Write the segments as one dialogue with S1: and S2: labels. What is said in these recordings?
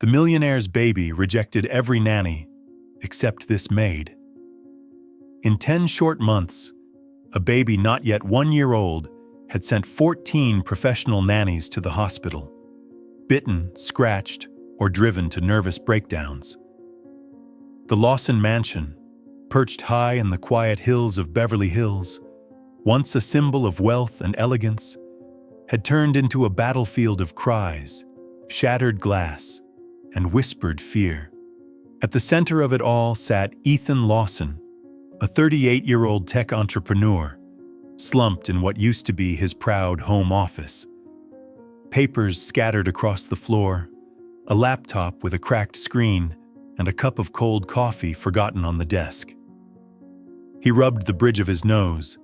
S1: The millionaire's baby rejected every nanny except this maid. In 10 short months, a baby not yet 1 year old had sent 14 professional nannies to the hospital, bitten, scratched, or driven to nervous breakdowns. The Lawson mansion, perched high in the quiet hills of Beverly Hills, once a symbol of wealth and elegance, had turned into a battlefield of cries, shattered glass, and whispered fear. At the center of it all sat Ethan Lawson, a 38-year-old tech entrepreneur, slumped in what used to be his proud home office. Papers scattered across the floor, a laptop with a cracked screen, and a cup of cold coffee forgotten on the desk. He rubbed the bridge of his nose,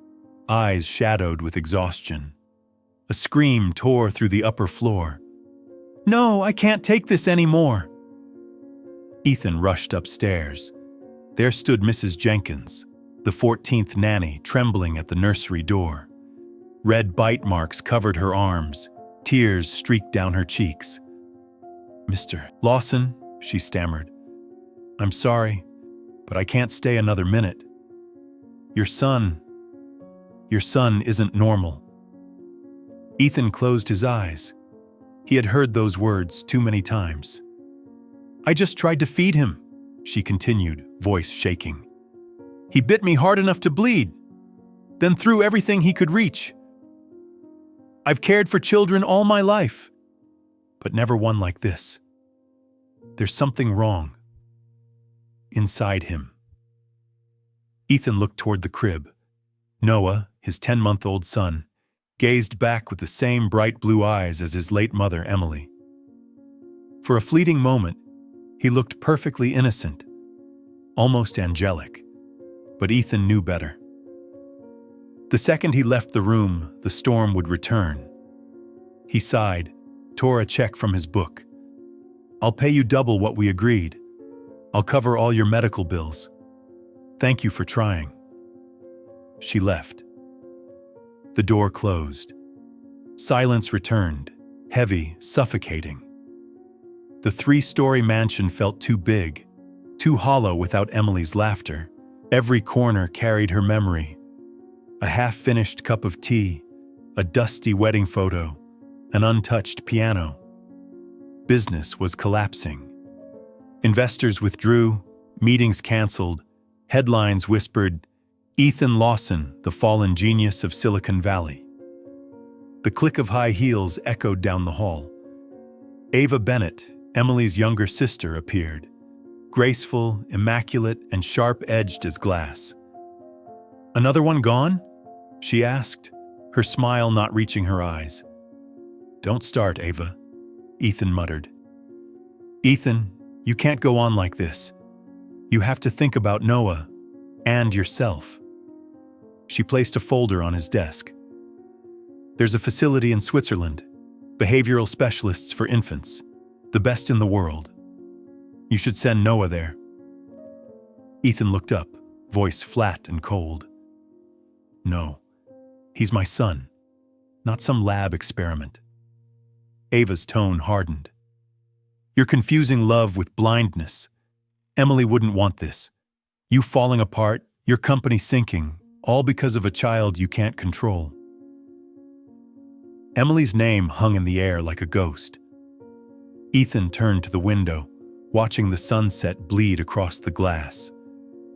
S1: eyes shadowed with exhaustion. A scream tore through the upper floor. "No, I can't take this anymore." Ethan rushed upstairs. There stood Mrs. Jenkins, the 14th nanny, trembling at the nursery door. Red bite marks covered her arms, tears streaked down her cheeks. "Mr. Lawson," she stammered, "I'm sorry, but I can't stay another minute. Your son isn't normal." Ethan closed his eyes. He had heard those words too many times. "I just tried to feed him," she continued, voice shaking. "He bit me hard enough to bleed, then threw everything he could reach. I've cared for children all my life, but never one like this. There's something wrong inside him." Ethan looked toward the crib. Noah, his 10-month-old son, gazed back with the same bright blue eyes as his late mother, Emily. For a fleeting moment, he looked perfectly innocent, almost angelic, but Ethan knew better. The second he left the room, the storm would return. He sighed, tore a check from his book. "I'll pay you double what we agreed. I'll cover all your medical bills. Thank you for trying." She left. The door closed. Silence returned, heavy, suffocating. The 3-story mansion felt too big, too hollow without Emily's laughter. Every corner carried her memory. A half-finished cup of tea, a dusty wedding photo, an untouched piano. Business was collapsing. Investors withdrew, meetings canceled, headlines whispered, "Ethan Lawson, the fallen genius of Silicon Valley." The click of high heels echoed down the hall. Ava Bennett, Emily's younger sister, appeared, graceful, immaculate, and sharp-edged as glass. "Another one gone?" she asked, her smile not reaching her eyes. "Don't start, Ava," Ethan muttered. "Ethan, you can't go on like this. You have to think about Noah and yourself." She placed a folder on his desk. "There's a facility in Switzerland, behavioral specialists for infants, the best in the world. You should send Noah there." Ethan looked up, voice flat and cold. "No, he's my son, not some lab experiment." Ava's tone hardened. "You're confusing love with blindness. Emily wouldn't want this. You falling apart, your company sinking, all because of a child you can't control." Emily's name hung in the air like a ghost. Ethan turned to the window, watching the sunset bleed across the glass.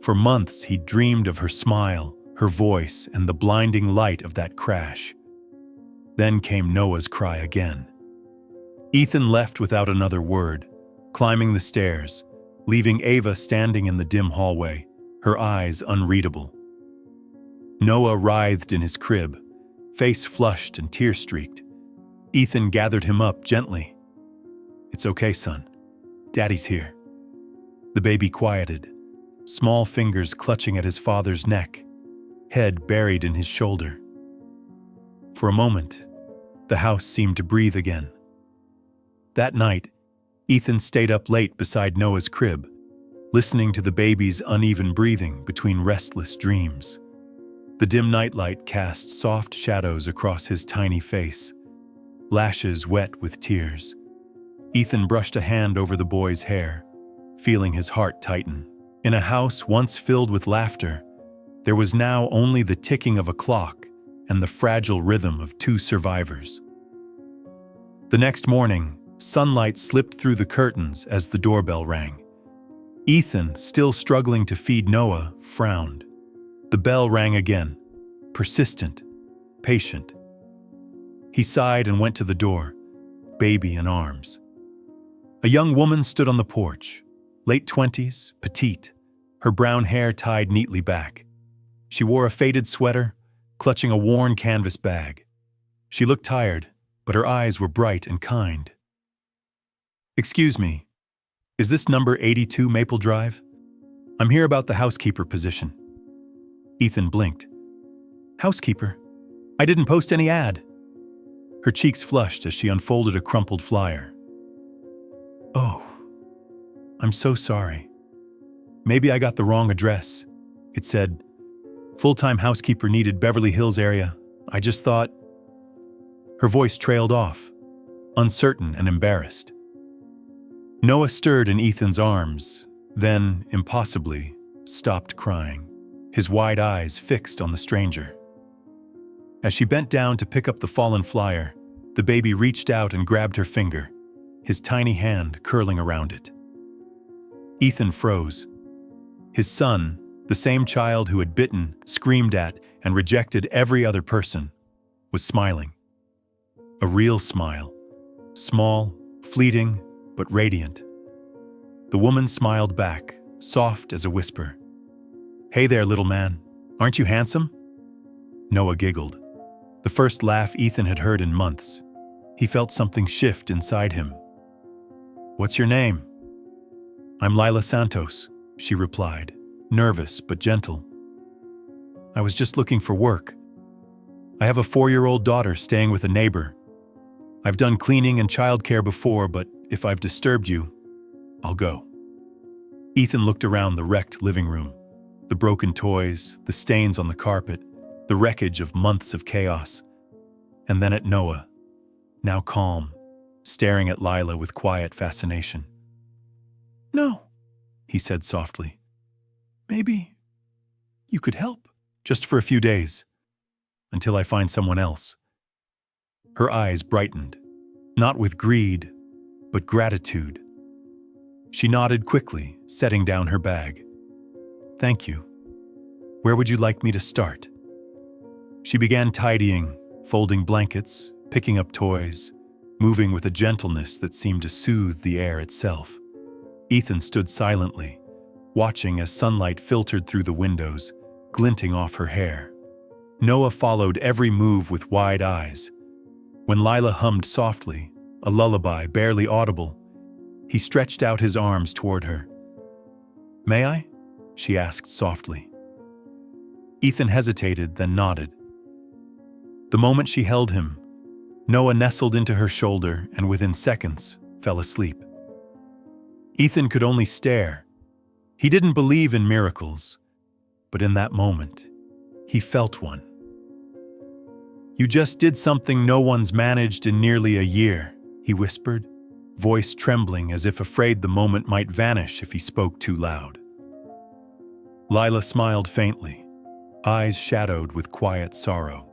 S1: For months he'd dreamed of her smile, her voice, and the blinding light of that crash. Then came Noah's cry again. Ethan left without another word, climbing the stairs, leaving Ava standing in the dim hallway, her eyes unreadable. Noah writhed in his crib, face flushed and tear-streaked. Ethan gathered him up gently. "It's okay, son. Daddy's here." The baby quieted, small fingers clutching at his father's neck, head buried in his shoulder. For a moment, the house seemed to breathe again. That night, Ethan stayed up late beside Noah's crib, listening to the baby's uneven breathing between restless dreams. The dim nightlight cast soft shadows across his tiny face, lashes wet with tears. Ethan brushed a hand over the boy's hair, feeling his heart tighten. In a house once filled with laughter, there was now only the ticking of a clock and the fragile rhythm of two survivors. The next morning, sunlight slipped through the curtains as the doorbell rang. Ethan, still struggling to feed Noah, frowned. The bell rang again, persistent, patient. He sighed and went to the door, baby in arms. A young woman stood on the porch, late 20s, petite, her brown hair tied neatly back. She wore a faded sweater, clutching a worn canvas bag. She looked tired, but her eyes were bright and kind. "Excuse me, is this number 82 Maple Drive? I'm here about the housekeeper position." Ethan blinked. "Housekeeper? I didn't post any ad." Her cheeks flushed as she unfolded a crumpled flyer. "Oh, I'm so sorry. Maybe I got the wrong address." It said, "Full-time housekeeper needed, Beverly Hills area. I just thought..." Her voice trailed off, uncertain and embarrassed. Noah stirred in Ethan's arms, then, impossibly, stopped crying, his wide eyes fixed on the stranger. As she bent down to pick up the fallen flyer, the baby reached out and grabbed her finger, his tiny hand curling around it. Ethan froze. His son, the same child who had bitten, screamed at, and rejected every other person, was smiling. A real smile. Small, fleeting, but radiant. The woman smiled back, soft as a whisper. "Hey there, little man. Aren't you handsome?" Noah giggled. The first laugh Ethan had heard in months. He felt something shift inside him. "What's your name?" "I'm Lila Santos," she replied, nervous but gentle. "I was just looking for work. I have a 4-year-old daughter staying with a neighbor. I've done cleaning and childcare before, but if I've disturbed you, I'll go." Ethan looked around the wrecked living room, the broken toys, the stains on the carpet, the wreckage of months of chaos, and then at Noah, now calm, staring at Lila with quiet fascination. "No," he said softly. "Maybe you could help, just for a few days, until I find someone else." Her eyes brightened, not with greed, but gratitude. She nodded quickly, setting down her bag. "Thank you. Where would you like me to start?" She began tidying, folding blankets, picking up toys, moving with a gentleness that seemed to soothe the air itself. Ethan stood silently, watching as sunlight filtered through the windows, glinting off her hair. Noah followed every move with wide eyes. When Lila hummed softly, a lullaby barely audible, he stretched out his arms toward her. "May I?" she asked softly. Ethan hesitated, then nodded. The moment she held him, Noah nestled into her shoulder and within seconds fell asleep. Ethan could only stare. He didn't believe in miracles, but in that moment, he felt one. "You just did something no one's managed in nearly a year," he whispered, voice trembling as if afraid the moment might vanish if he spoke too loud. Lila smiled faintly, eyes shadowed with quiet sorrow.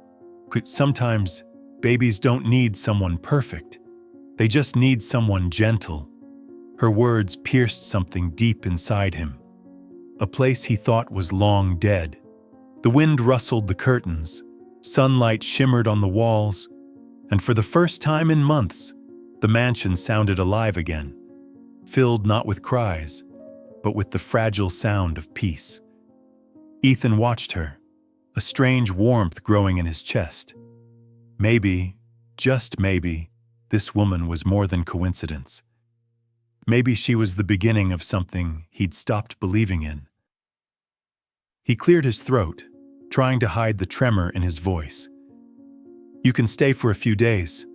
S1: "Sometimes, babies don't need someone perfect. They just need someone gentle." Her words pierced something deep inside him, a place he thought was long dead. The wind rustled the curtains, sunlight shimmered on the walls, and for the first time in months, the mansion sounded alive again, filled not with cries, but with the fragile sound of peace. Ethan watched her, a strange warmth growing in his chest. Maybe, just maybe, this woman was more than coincidence. Maybe she was the beginning of something he'd stopped believing in. He cleared his throat, trying to hide the tremor in his voice. "You can stay for a few days.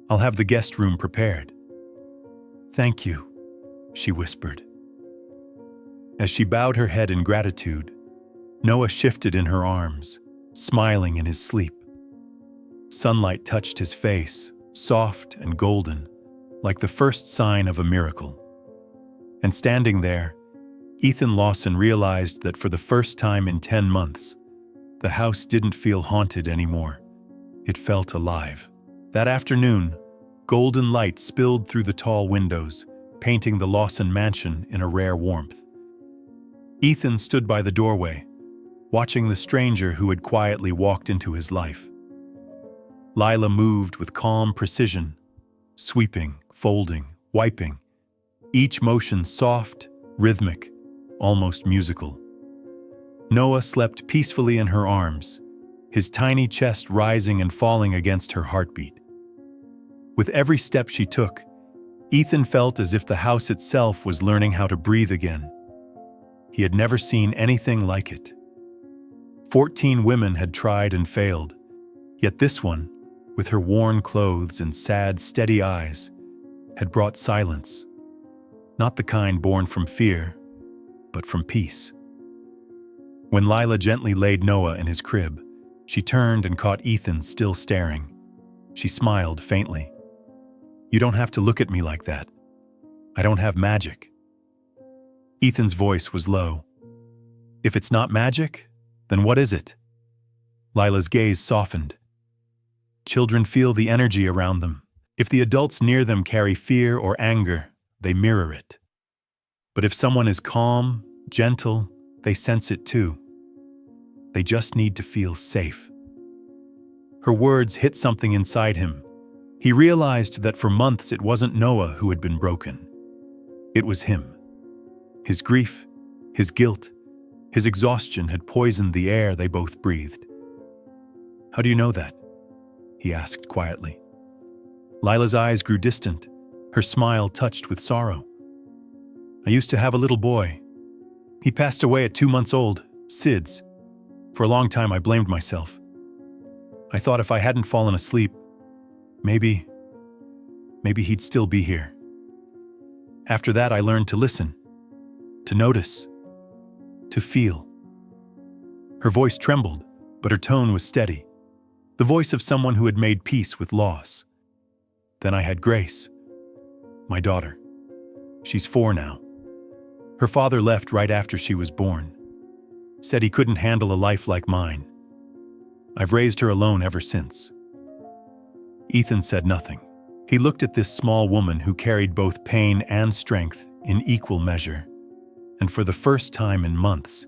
S1: I'll have the guest room prepared." "Thank you," she whispered. As she bowed her head in gratitude, Noah shifted in her arms, smiling in his sleep. Sunlight touched his face, soft and golden, like the first sign of a miracle. And standing there, Ethan Lawson realized that for the first time in 10 months, the house didn't feel haunted anymore. It felt alive. That afternoon, golden light spilled through the tall windows, painting the Lawson mansion in a rare warmth. Ethan stood by the doorway, watching the stranger who had quietly walked into his life. Lila moved with calm precision, sweeping, folding, wiping, each motion soft, rhythmic, almost musical. Noah slept peacefully in her arms, his tiny chest rising and falling against her heartbeat. With every step she took, Ethan felt as if the house itself was learning how to breathe again. He had never seen anything like it. 14 women had tried and failed, yet this one, with her worn clothes and sad, steady eyes, had brought silence. Not the kind born from fear, but from peace. When Lila gently laid Noah in his crib, she turned and caught Ethan still staring. She smiled faintly. "You don't have to look at me like that. I don't have magic." Ethan's voice was low. "If it's not magic, then what is it?" Lila's gaze softened. "Children feel the energy around them. If the adults near them carry fear or anger, they mirror it. But if someone is calm, gentle, they sense it too. They just need to feel safe." Her words hit something inside him. He realized that for months it wasn't Noah who had been broken. It was him. His grief, his guilt, his exhaustion had poisoned the air they both breathed. "How do you know that?" he asked quietly. Lila's eyes grew distant, her smile touched with sorrow. "I used to have a little boy. He passed away at 2 months old, SIDS. For a long time I blamed myself. I thought if I hadn't fallen asleep, maybe he'd still be here. After that I learned to listen, to notice, to feel." Her voice trembled, but her tone was steady. The voice of someone who had made peace with loss. "Then I had Grace, my daughter. She's 4 now. Her father left right after she was born. Said he couldn't handle a life like mine. I've raised her alone ever since." Ethan said nothing. He looked at this small woman who carried both pain and strength in equal measure. And for the first time in months,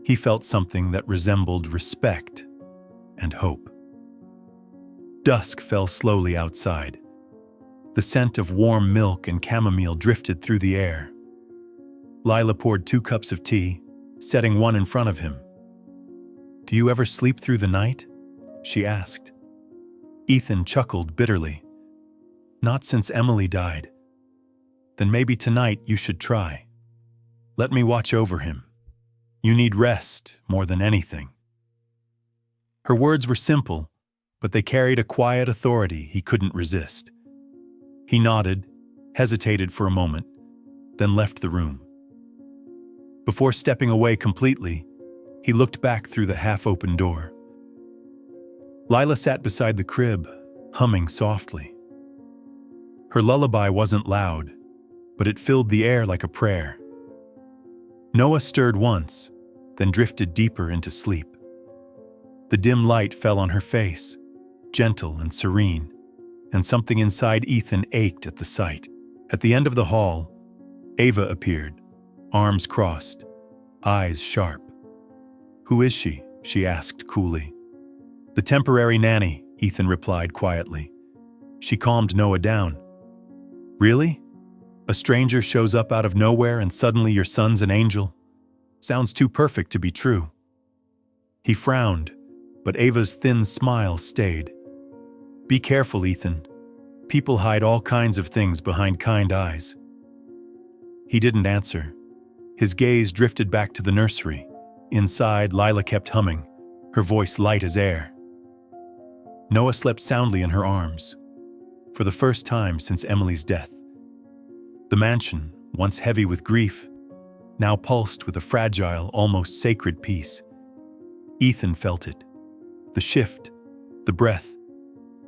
S1: he felt something that resembled respect and hope. Dusk fell slowly outside. The scent of warm milk and chamomile drifted through the air. Lila poured 2 cups of tea, setting one in front of him. "Do you ever sleep through the night?" she asked. Ethan chuckled bitterly. "Not since Emily died." "Then maybe tonight you should try. Let me watch over him. You need rest more than anything." Her words were simple, but they carried a quiet authority he couldn't resist. He nodded, hesitated for a moment, then left the room. Before stepping away completely, he looked back through the half-open door. Lila sat beside the crib, humming softly. Her lullaby wasn't loud, but it filled the air like a prayer. Noah stirred once, then drifted deeper into sleep. The dim light fell on her face, gentle and serene, and something inside Ethan ached at the sight. At the end of the hall, Ava appeared, arms crossed, eyes sharp. "Who is she?" she asked coolly. "The temporary nanny," Ethan replied quietly. She calmed Noah down. "Really? A stranger shows up out of nowhere and suddenly your son's an angel? Sounds too perfect to be true." He frowned, but Ava's thin smile stayed. "Be careful, Ethan. People hide all kinds of things behind kind eyes." He didn't answer. His gaze drifted back to the nursery. Inside, Lila kept humming, her voice light as air. Noah slept soundly in her arms, for the first time since Emily's death. The mansion, once heavy with grief, now pulsed with a fragile, almost sacred peace. Ethan felt it. The shift, the breath,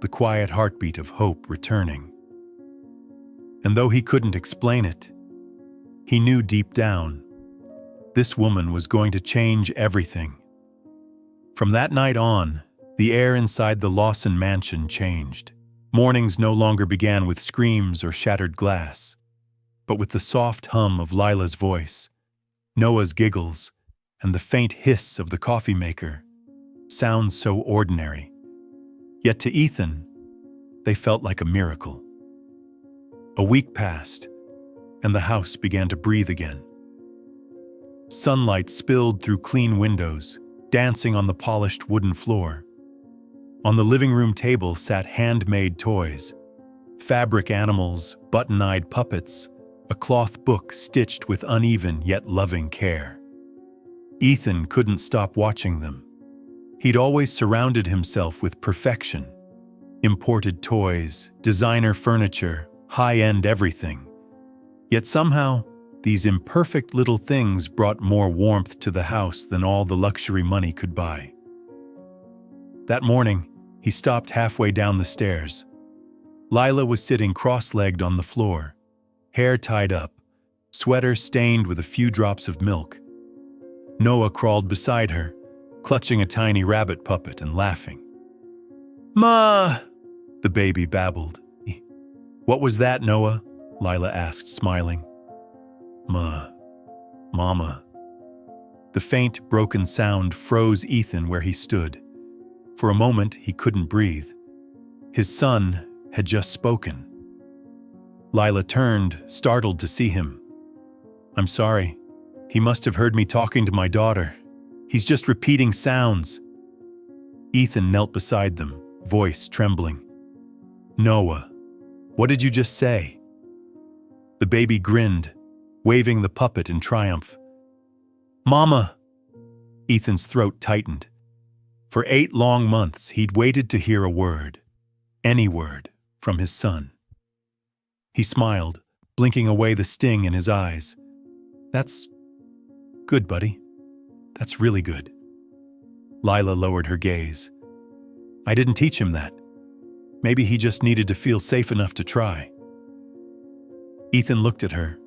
S1: the quiet heartbeat of hope returning. And though he couldn't explain it, he knew deep down, this woman was going to change everything. From that night on, the air inside the Lawson mansion changed. Mornings no longer began with screams or shattered glass, but with the soft hum of Lila's voice, Noah's giggles, and the faint hiss of the coffee maker. Sounds so ordinary. Yet to Ethan, they felt like a miracle. A week passed, and the house began to breathe again. Sunlight spilled through clean windows, dancing on the polished wooden floor. On the living room table sat handmade toys, fabric animals, button-eyed puppets, a cloth book stitched with uneven yet loving care. Ethan couldn't stop watching them. He'd always surrounded himself with perfection. Imported toys, designer furniture, high-end everything. Yet somehow, these imperfect little things brought more warmth to the house than all the luxury money could buy. That morning, he stopped halfway down the stairs. Lila was sitting cross-legged on the floor, hair tied up, sweater stained with a few drops of milk. Noah crawled beside her, clutching a tiny rabbit puppet and laughing. "Ma!" the baby babbled. "What was that, Noah?" Lila asked, smiling. Mama." The faint, broken sound froze Ethan where he stood. For a moment, he couldn't breathe. His son had just spoken. Lila turned, startled to see him. "I'm sorry. He must have heard me talking to my daughter. He's just repeating sounds." Ethan knelt beside them, voice trembling. "Noah, what did you just say?" The baby grinned, waving the puppet in triumph. "Mama!" Ethan's throat tightened. For 8 long months, he'd waited to hear a word, any word, from his son. He smiled, blinking away the sting in his eyes. "That's good, buddy. That's really good." Lila lowered her gaze. "I didn't teach him that. Maybe he just needed to feel safe enough to try." Ethan looked at her,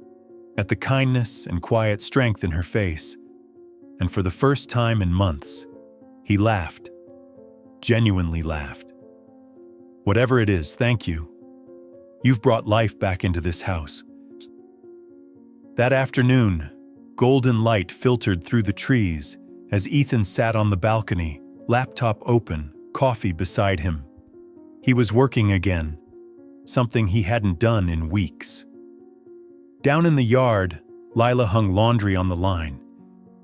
S1: at the kindness and quiet strength in her face, and for the first time in months, he laughed, genuinely laughed. "Whatever it is, thank you. You've brought life back into this house." That afternoon, golden light filtered through the trees as Ethan sat on the balcony, laptop open, coffee beside him. He was working again, something he hadn't done in weeks. Down in the yard, Lila hung laundry on the line.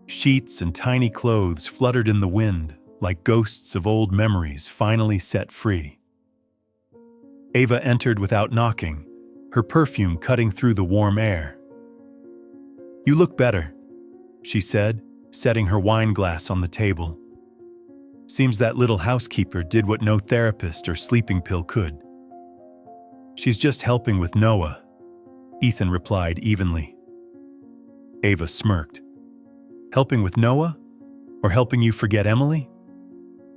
S1: Sheets and tiny clothes fluttered in the wind like ghosts of old memories finally set free. Ava entered without knocking, her perfume cutting through the warm air. "You look better," she said, setting her wine glass on the table. "Seems that little housekeeper did what no therapist or sleeping pill could." "She's just helping with Noah," Ethan replied evenly. Ava smirked. "Helping with Noah? Or helping you forget Emily?"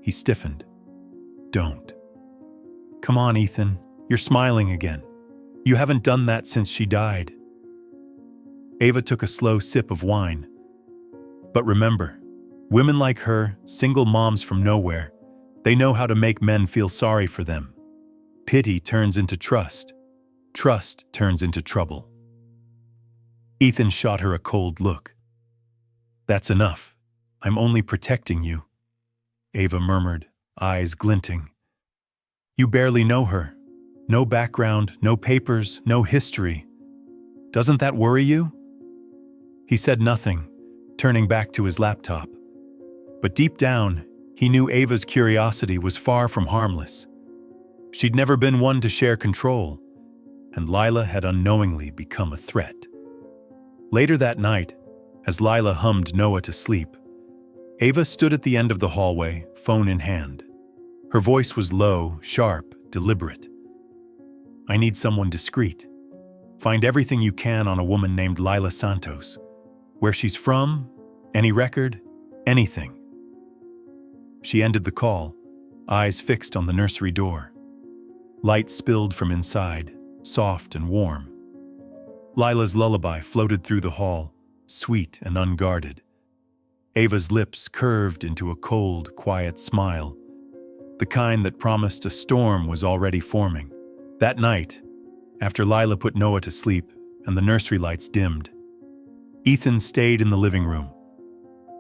S1: He stiffened. "Don't." "Come on, Ethan. You're smiling again. You haven't done that since she died." Ava took a slow sip of wine. "But remember, women like her, single moms from nowhere, they know how to make men feel sorry for them. Pity turns into trust. Trust turns into trouble." Ethan shot her a cold look. "That's enough. I'm only protecting you," Ava murmured, eyes glinting. "You barely know her. No background, no papers, no history. Doesn't that worry you?" He said nothing, turning back to his laptop. But deep down, he knew Ava's curiosity was far from harmless. She'd never been one to share control, and Lila had unknowingly become a threat. Later that night, as Lila hummed Noah to sleep, Ava stood at the end of the hallway, phone in hand. Her voice was low, sharp, deliberate. "I need someone discreet. Find everything you can on a woman named Lila Santos. Where she's from, any record, anything." She ended the call, eyes fixed on the nursery door. Light spilled from inside, soft and warm, Lila's lullaby floated through the hall, sweet and unguarded. Ava's lips curved into a cold, quiet smile, the kind that promised a storm was already forming. That night, after Lila put Noah to sleep and the nursery lights dimmed, Ethan stayed in the living room,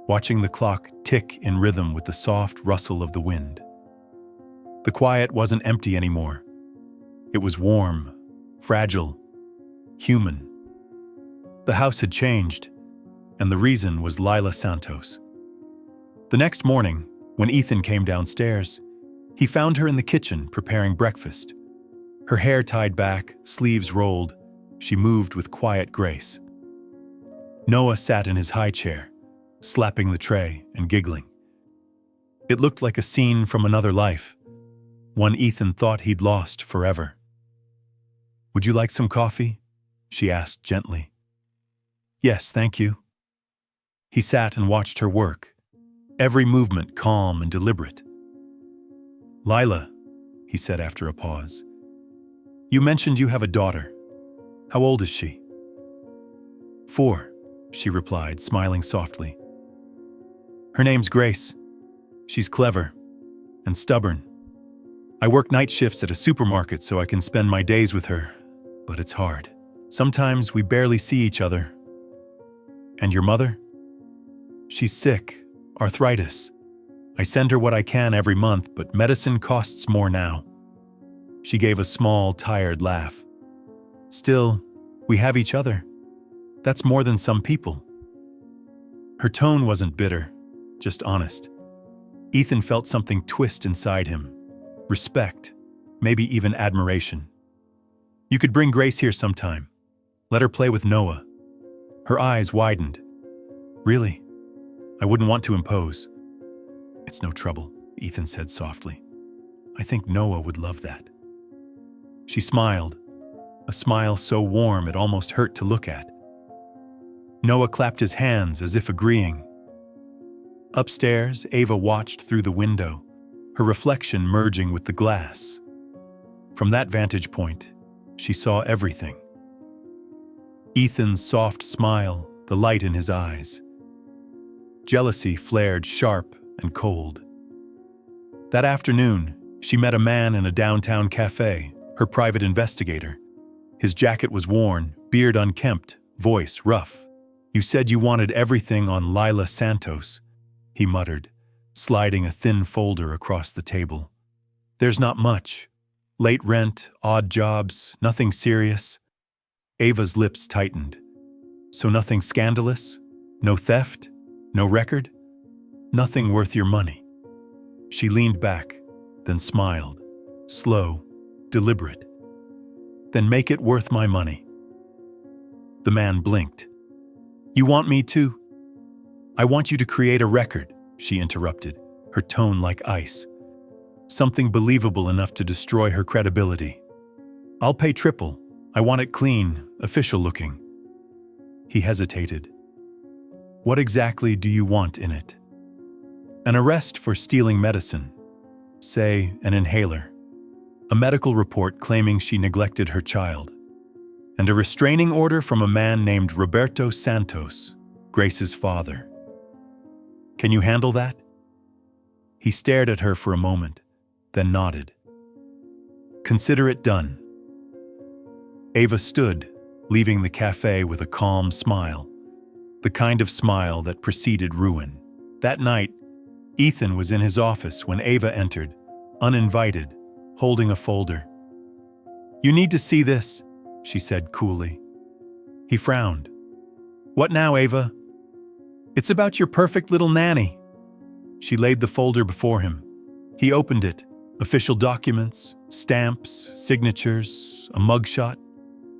S1: watching the clock tick in rhythm with the soft rustle of the wind. The quiet wasn't empty anymore. It was warm, fragile, human. The house had changed, and the reason was Lila Santos. The next morning, when Ethan came downstairs, he found her in the kitchen preparing breakfast. Her hair tied back, sleeves rolled, she moved with quiet grace. Noah sat in his high chair, slapping the tray and giggling. It looked like a scene from another life, one Ethan thought he'd lost forever. "Would you like some coffee?" she asked gently. "Yes, thank you." He sat and watched her work, every movement calm and deliberate. "Lila," he said after a pause, "you mentioned you have a daughter. How old is she?" "4," she replied, smiling softly. "Her name's Grace. She's clever and stubborn. I work night shifts at a supermarket so I can spend my days with her, but it's hard. Sometimes we barely see each other." "And your mother?" "She's sick, arthritis. I send her what I can every month, but medicine costs more now." She gave a small, tired laugh. "Still, we have each other. That's more than some people." Her tone wasn't bitter, just honest. Ethan felt something twist inside him. Respect, maybe even admiration. "You could bring Grace here sometime. Let her play with Noah." Her eyes widened. "Really? I wouldn't want to impose." "It's no trouble," Ethan said softly. "I think Noah would love that." She smiled, a smile so warm it almost hurt to look at. Noah clapped his hands as if agreeing. Upstairs, Ava watched through the window, her reflection merging with the glass. From that vantage point, she saw everything. Ethan's soft smile, the light in his eyes. Jealousy flared sharp and cold. That afternoon, she met a man in a downtown cafe, her private investigator. His jacket was worn, beard unkempt, voice rough. "You said you wanted everything on Lila Santos," he muttered, sliding a thin folder across the table. "There's not much. Late rent, odd jobs, nothing serious." Ava's lips tightened. "So nothing scandalous? No theft? No record? Nothing worth your money?" She leaned back, then smiled, slow, deliberate. "Then make it worth my money." The man blinked. "You want me to?" "I want you to create a record," she interrupted, her tone like ice. "Something believable enough to destroy her credibility. I'll pay triple. I want it clean, official looking." He hesitated. "What exactly do you want in it?" "An arrest for stealing medicine. Say, an inhaler. A medical report claiming she neglected her child. And a restraining order from a man named Roberto Santos, Grace's father. Can you handle that?" He stared at her for a moment, then nodded. "Consider it done." Ava stood, leaving the cafe with a calm smile, the kind of smile that preceded ruin. That night, Ethan was in his office when Ava entered, uninvited, holding a folder. "You need to see this," she said coolly. He frowned. "What now, Ava?" "It's about your perfect little nanny." She laid the folder before him. He opened it. Official documents, stamps, signatures, a mugshot,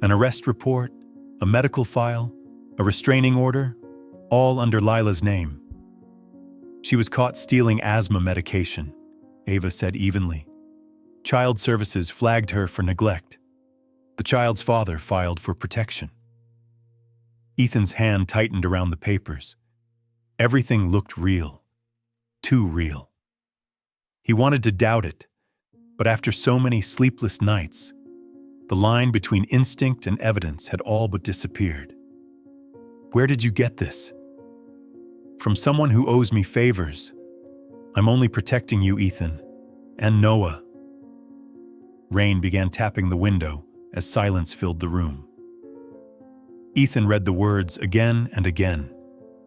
S1: an arrest report, a medical file, a restraining order, all under Lila's name. She was caught stealing asthma medication, Ava said evenly. Child Services flagged her for neglect. The child's father filed for protection. Ethan's hand tightened around the papers. Everything looked real. Too real. He wanted to doubt it, but after so many sleepless nights, The line between instinct and evidence had all but disappeared. "Where did you get this?" "From someone who owes me favors. I'm only protecting you, Ethan. And Noah." Rain began tapping the window as silence filled the room. Ethan read the words again and again,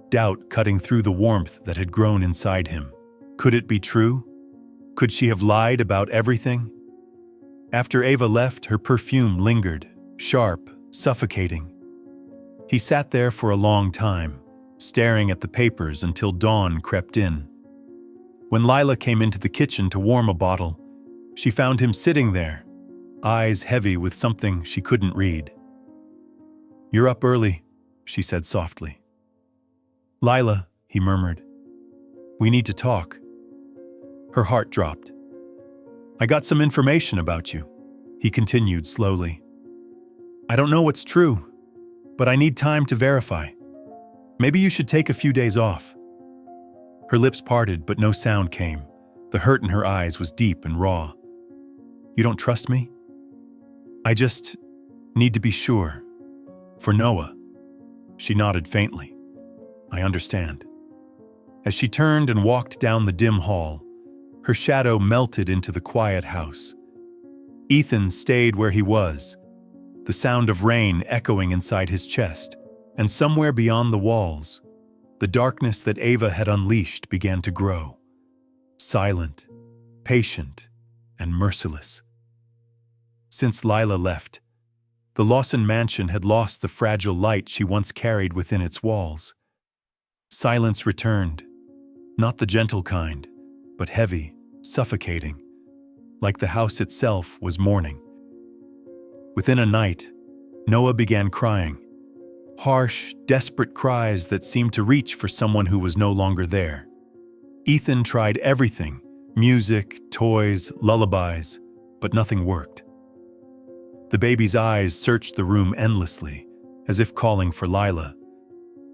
S1: doubt cutting through the warmth that had grown inside him. Could it be true? Could she have lied about everything? After Ava left, her perfume lingered, sharp, suffocating. He sat there for a long time, staring at the papers until dawn crept in. When Lila came into the kitchen to warm a bottle, she found him sitting there, eyes heavy with something she couldn't read. "You're up early," she said softly. "Lila," he murmured, "we need to talk." Her heart dropped. "I got some information about you," he continued slowly. "I don't know what's true, but I need time to verify. Maybe you should take a few days off." Her lips parted, but no sound came. The hurt in her eyes was deep and raw. "You don't trust me?" "I just need to be sure. For Noah." She nodded faintly. "I understand." As she turned and walked down the dim hall, her shadow melted into the quiet house. Ethan stayed where he was, the sound of rain echoing inside his chest, and somewhere beyond the walls, the darkness that Ava had unleashed began to grow, silent, patient, and merciless. Since Lila left, the Lawson mansion had lost the fragile light she once carried within its walls. Silence returned, not the gentle kind, but heavy, suffocating, like the house itself was mourning. Within a night, Noah began crying, harsh, desperate cries that seemed to reach for someone who was no longer there. Ethan tried everything, music, toys, lullabies, but nothing worked. The baby's eyes searched the room endlessly, as if calling for Lila.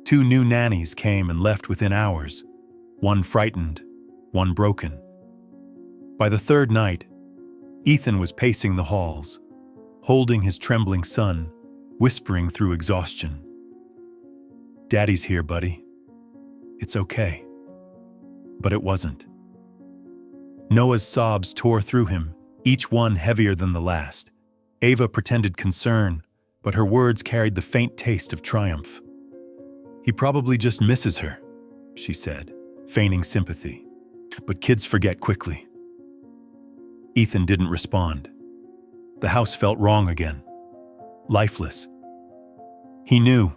S1: 2 new nannies came and left within hours, one frightened, one broken. By the 3rd night, Ethan was pacing the halls, holding his trembling son, whispering through exhaustion. "Daddy's here, buddy. It's okay." But it wasn't. Noah's sobs tore through him, each one heavier than the last. Ava pretended concern, but her words carried the faint taste of triumph. "He probably just misses her," she said, feigning sympathy. "But kids forget quickly." Ethan didn't respond. The house felt wrong again, lifeless. He knew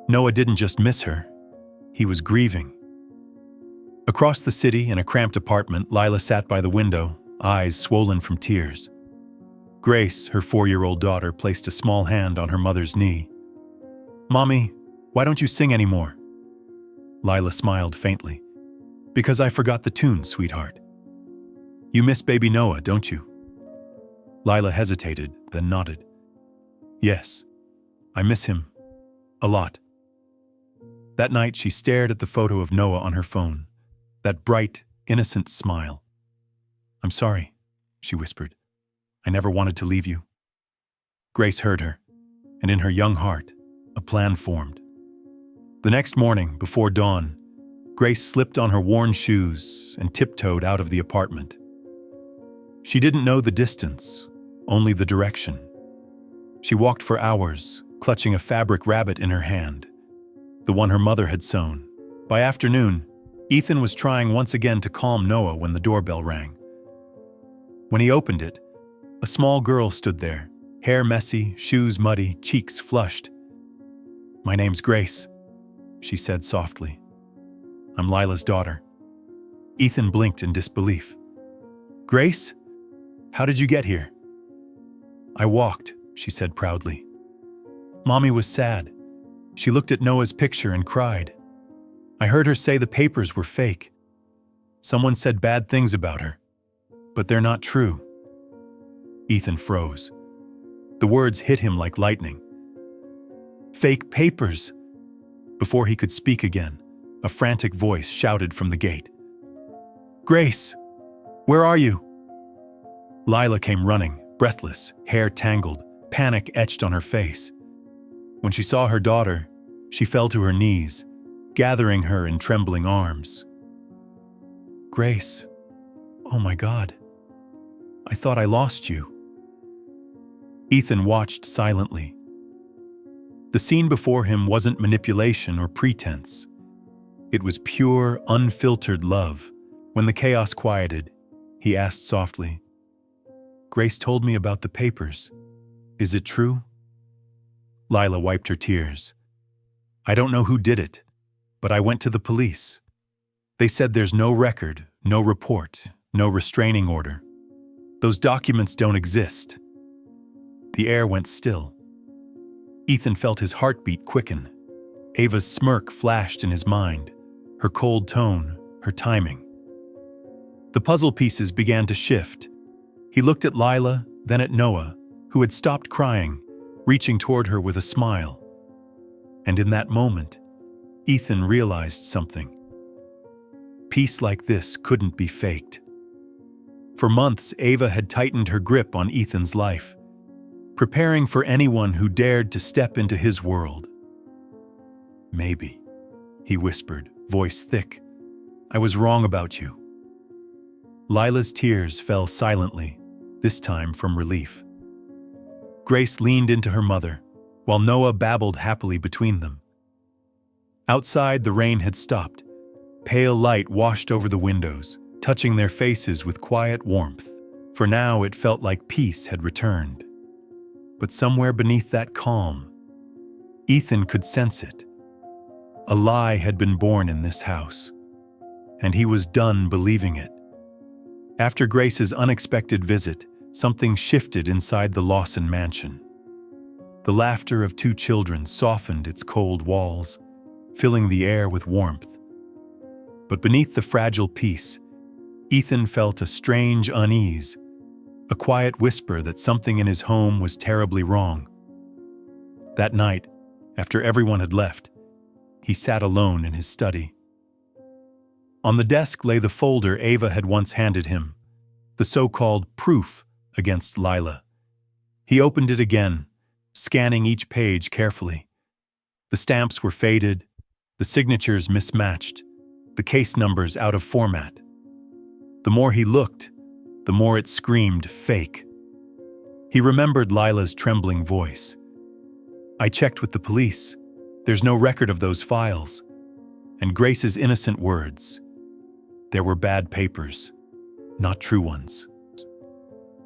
S1: Noah didn't just miss her, he was grieving. Across the city, in a cramped apartment, Lila sat by the window, eyes swollen from tears. Grace, her 4-year-old daughter, placed a small hand on her mother's knee. "Mommy, why don't you sing anymore?" Lila smiled faintly. "Because I forgot the tune, sweetheart." "You miss baby Noah, don't you?" Lila hesitated, then nodded. "Yes, I miss him. A lot." That night she stared at the photo of Noah on her phone, that bright, innocent smile. "I'm sorry," she whispered. "I never wanted to leave you." Grace heard her, and in her young heart, a plan formed. The next morning, before dawn, Grace slipped on her worn shoes and tiptoed out of the apartment. She didn't know the distance, only the direction. She walked for hours, clutching a fabric rabbit in her hand, the one her mother had sewn. By afternoon, Ethan was trying once again to calm Noah when the doorbell rang. When he opened it, a small girl stood there, hair messy, shoes muddy, cheeks flushed. "My name's Grace," she said softly. "I'm Lila's daughter." Ethan blinked in disbelief. "Grace? How did you get here?" "I walked," she said proudly. Mommy was sad. She looked at Noah's picture and cried. "I heard her say the papers were fake. Someone said bad things about her, but they're not true." Ethan froze. The words hit him like lightning. "Fake papers!" Before he could speak again, a frantic voice shouted from the gate. "Grace, where are you?" Lila came running, breathless, hair tangled. Panic etched on her face. When she saw her daughter, she fell to her knees, gathering her in trembling arms. "Grace, oh my God, I thought I lost you." Ethan watched silently. The scene before him wasn't manipulation or pretense. It was pure, unfiltered love. When the chaos quieted, he asked softly, "Grace told me about the papers. Is it true?" Lila wiped her tears. "I don't know who did it, but I went to the police. They said there's no record, no report, no restraining order. Those documents don't exist." The air went still. Ethan felt his heartbeat quicken. Ava's smirk flashed in his mind, her cold tone, her timing. The puzzle pieces began to shift. He looked at Lila, then at Noah, who had stopped crying, reaching toward her with a smile. And in that moment, Ethan realized something. Peace like this couldn't be faked. For months, Ava had tightened her grip on Ethan's life, preparing for anyone who dared to step into his world. "Maybe," he whispered, voice thick, "I was wrong about you." Lila's tears fell silently, this time from relief. Grace leaned into her mother, while Noah babbled happily between them. Outside, the rain had stopped. Pale light washed over the windows, touching their faces with quiet warmth. For now, it felt like peace had returned. But somewhere beneath that calm, Ethan could sense it. A lie had been born in this house, and he was done believing it. After Grace's unexpected visit, something shifted inside the Lawson mansion. The laughter of two children softened its cold walls, filling the air with warmth. But beneath the fragile peace, Ethan felt a strange unease, a quiet whisper that something in his home was terribly wrong. That night, after everyone had left, he sat alone in his study. On the desk lay the folder Ava had once handed him, the so-called proof against Lila. He opened it again, scanning each page carefully. The stamps were faded, the signatures mismatched, the case numbers out of format. The more he looked, the more it screamed fake. He remembered Lila's trembling voice. "I checked with the police. There's no record of those files." And Grace's innocent words. "There were bad papers, not true ones."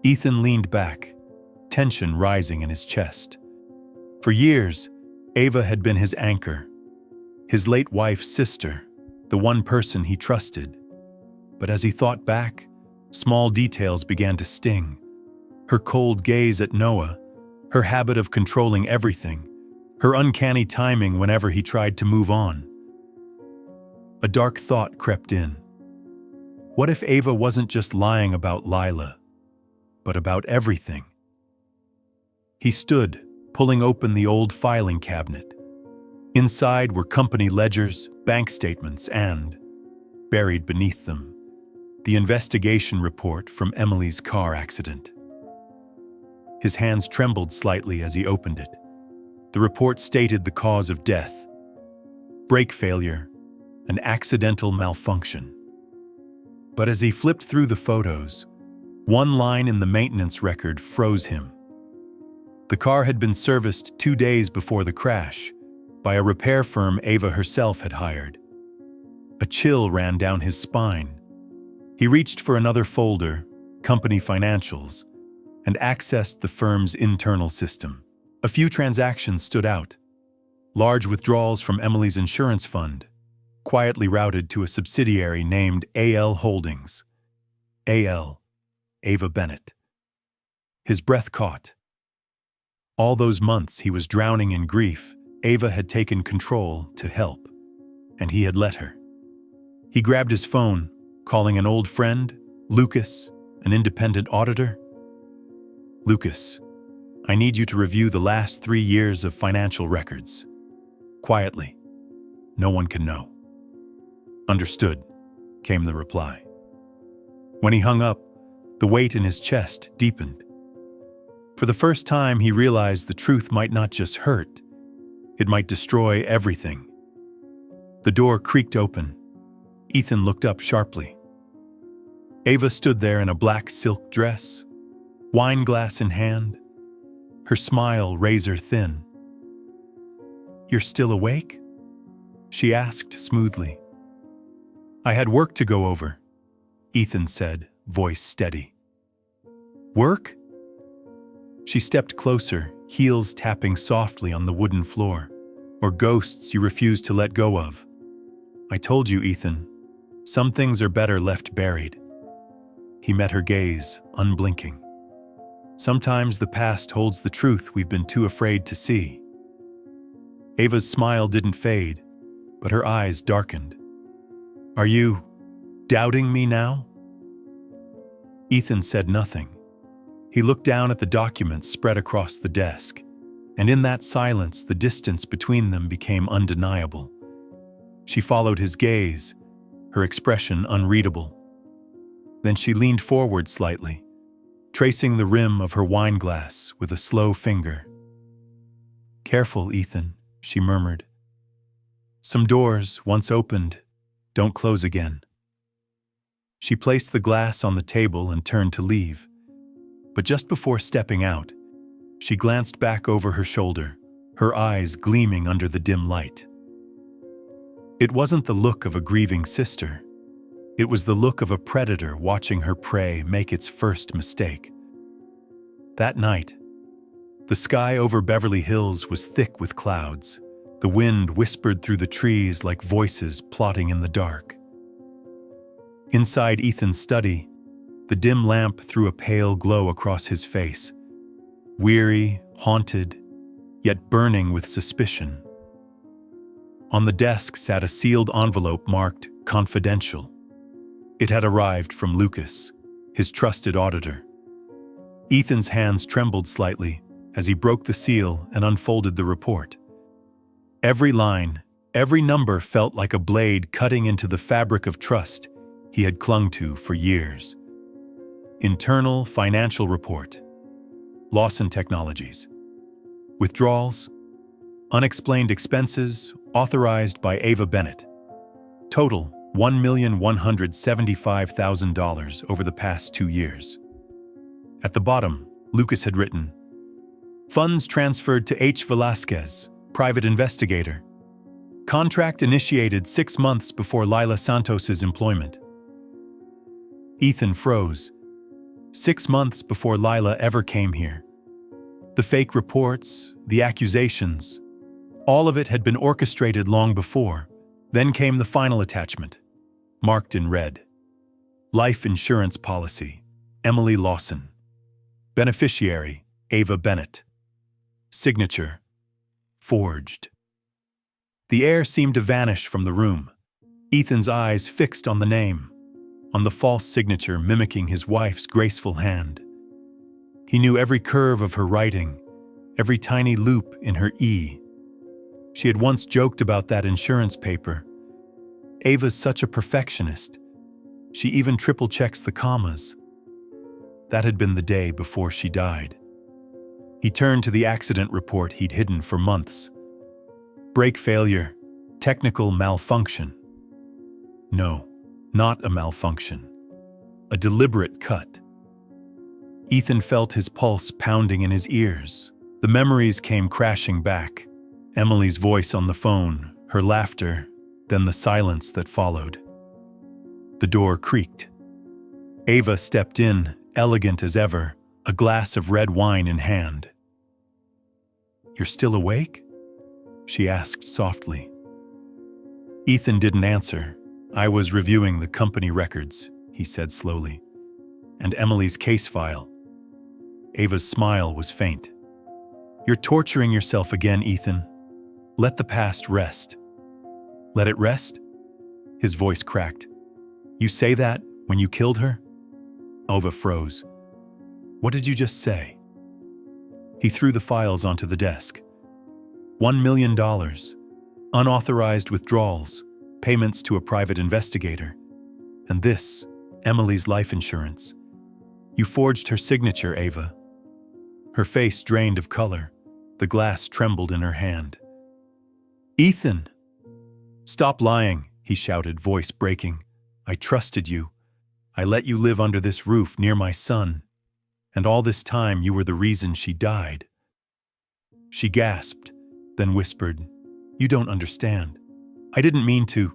S1: Ethan leaned back, tension rising in his chest. For years, Ava had been his anchor, his late wife's sister, the one person he trusted. But as he thought back, small details began to sting. Her cold gaze at Noah, her habit of controlling everything, her uncanny timing whenever he tried to move on. A dark thought crept in. What if Ava wasn't just lying about Lila, but about everything? He stood, pulling open the old filing cabinet. Inside were company ledgers, bank statements, and, buried beneath them, the investigation report from Emily's car accident. His hands trembled slightly as he opened it. The report stated the cause of death: brake failure, an accidental malfunction. But as he flipped through the photos, one line in the maintenance record froze him. The car had been serviced 2 days before the crash by a repair firm Ava herself had hired. A chill ran down his spine. He reached for another folder, company financials, and accessed the firm's internal system. A few transactions stood out. Large withdrawals from Emily's insurance fund, quietly routed to a subsidiary named AL Holdings. AL, Ava Bennett. His breath caught. All those months he was drowning in grief, Ava had taken control to help, and he had let her. He grabbed his phone, calling an old friend, Lucas, an independent auditor. "Lucas, I need you to review the last 3 years of financial records. Quietly. No one can know." "Understood," came the reply. When he hung up, the weight in his chest deepened. For the first time, he realized the truth might not just hurt, it might destroy everything. The door creaked open. Ethan looked up sharply. Ava stood there in a black silk dress, wine glass in hand, her smile razor thin. "You're still awake?" she asked smoothly. "I had work to go over," Ethan said, voice steady. "Work?" She stepped closer, heels tapping softly on the wooden floor. "Or ghosts you refuse to let go of. I told you, Ethan, some things are better left buried." He met her gaze, unblinking. "Sometimes the past holds the truth we've been too afraid to see." Ava's smile didn't fade, but her eyes darkened. "Are you doubting me now?" Ethan said nothing. He looked down at the documents spread across the desk, and in that silence, the distance between them became undeniable. She followed his gaze, her expression unreadable. Then she leaned forward slightly, tracing the rim of her wine glass with a slow finger. "Careful, Ethan," she murmured. "Some doors, once opened, don't close again." She placed the glass on the table and turned to leave. But just before stepping out, she glanced back over her shoulder, her eyes gleaming under the dim light. It wasn't the look of a grieving sister. It was the look of a predator watching her prey make its first mistake. That night, the sky over Beverly Hills was thick with clouds. The wind whispered through the trees like voices plotting in the dark. Inside Ethan's study, the dim lamp threw a pale glow across his face, weary, haunted, yet burning with suspicion. On the desk sat a sealed envelope marked "Confidential." It had arrived from Lucas, his trusted auditor. Ethan's hands trembled slightly as he broke the seal and unfolded the report. Every line, every number felt like a blade cutting into the fabric of trust he had clung to for years. Internal financial report. Lawson Technologies. Withdrawals. Unexplained expenses authorized by Ava Bennett. Total $1,175,000 over the past 2 years. At the bottom, Lucas had written, "Funds transferred to H. Velasquez, private investigator. Contract initiated 6 months before Lila Santos's employment." Ethan froze. 6 months before Lila ever came here. The fake reports, the accusations, all of it had been orchestrated long before. Then came the final attachment, marked in red. Life insurance policy, Emily Lawson. Beneficiary, Ava Bennett. Signature, forged. The air seemed to vanish from the room. Ethan's eyes fixed on the name, on the false signature mimicking his wife's graceful hand. He knew every curve of her writing, every tiny loop in her E. She had once joked about that insurance paper. Ava's such a perfectionist. She even triple checks the commas. That had been the day before she died. He turned to the accident report he'd hidden for months. Brake failure, technical malfunction. No, not a malfunction. A deliberate cut. Ethan felt his pulse pounding in his ears. The memories came crashing back. Emily's voice on the phone, her laughter, then the silence that followed. The door creaked. Ava stepped in, elegant as ever, a glass of red wine in hand. "You're still awake?" she asked softly. Ethan didn't answer. "I was reviewing the company records," he said slowly, "and Emily's case file." Ava's smile was faint. "You're torturing yourself again, Ethan. Let the past rest." "Let it rest?" His voice cracked. "You say that when you killed her?" Ava froze. "What did you just say?" He threw the files onto the desk. $1 million, unauthorized withdrawals, payments to a private investigator. And this, Emily's life insurance. You forged her signature, Ava. Her face drained of color. The glass trembled in her hand. "Ethan!" "Stop lying," he shouted, voice breaking. "I trusted you. I let you live under this roof near my son. And all this time you were the reason she died." She gasped, then whispered, "You don't understand. I didn't mean to.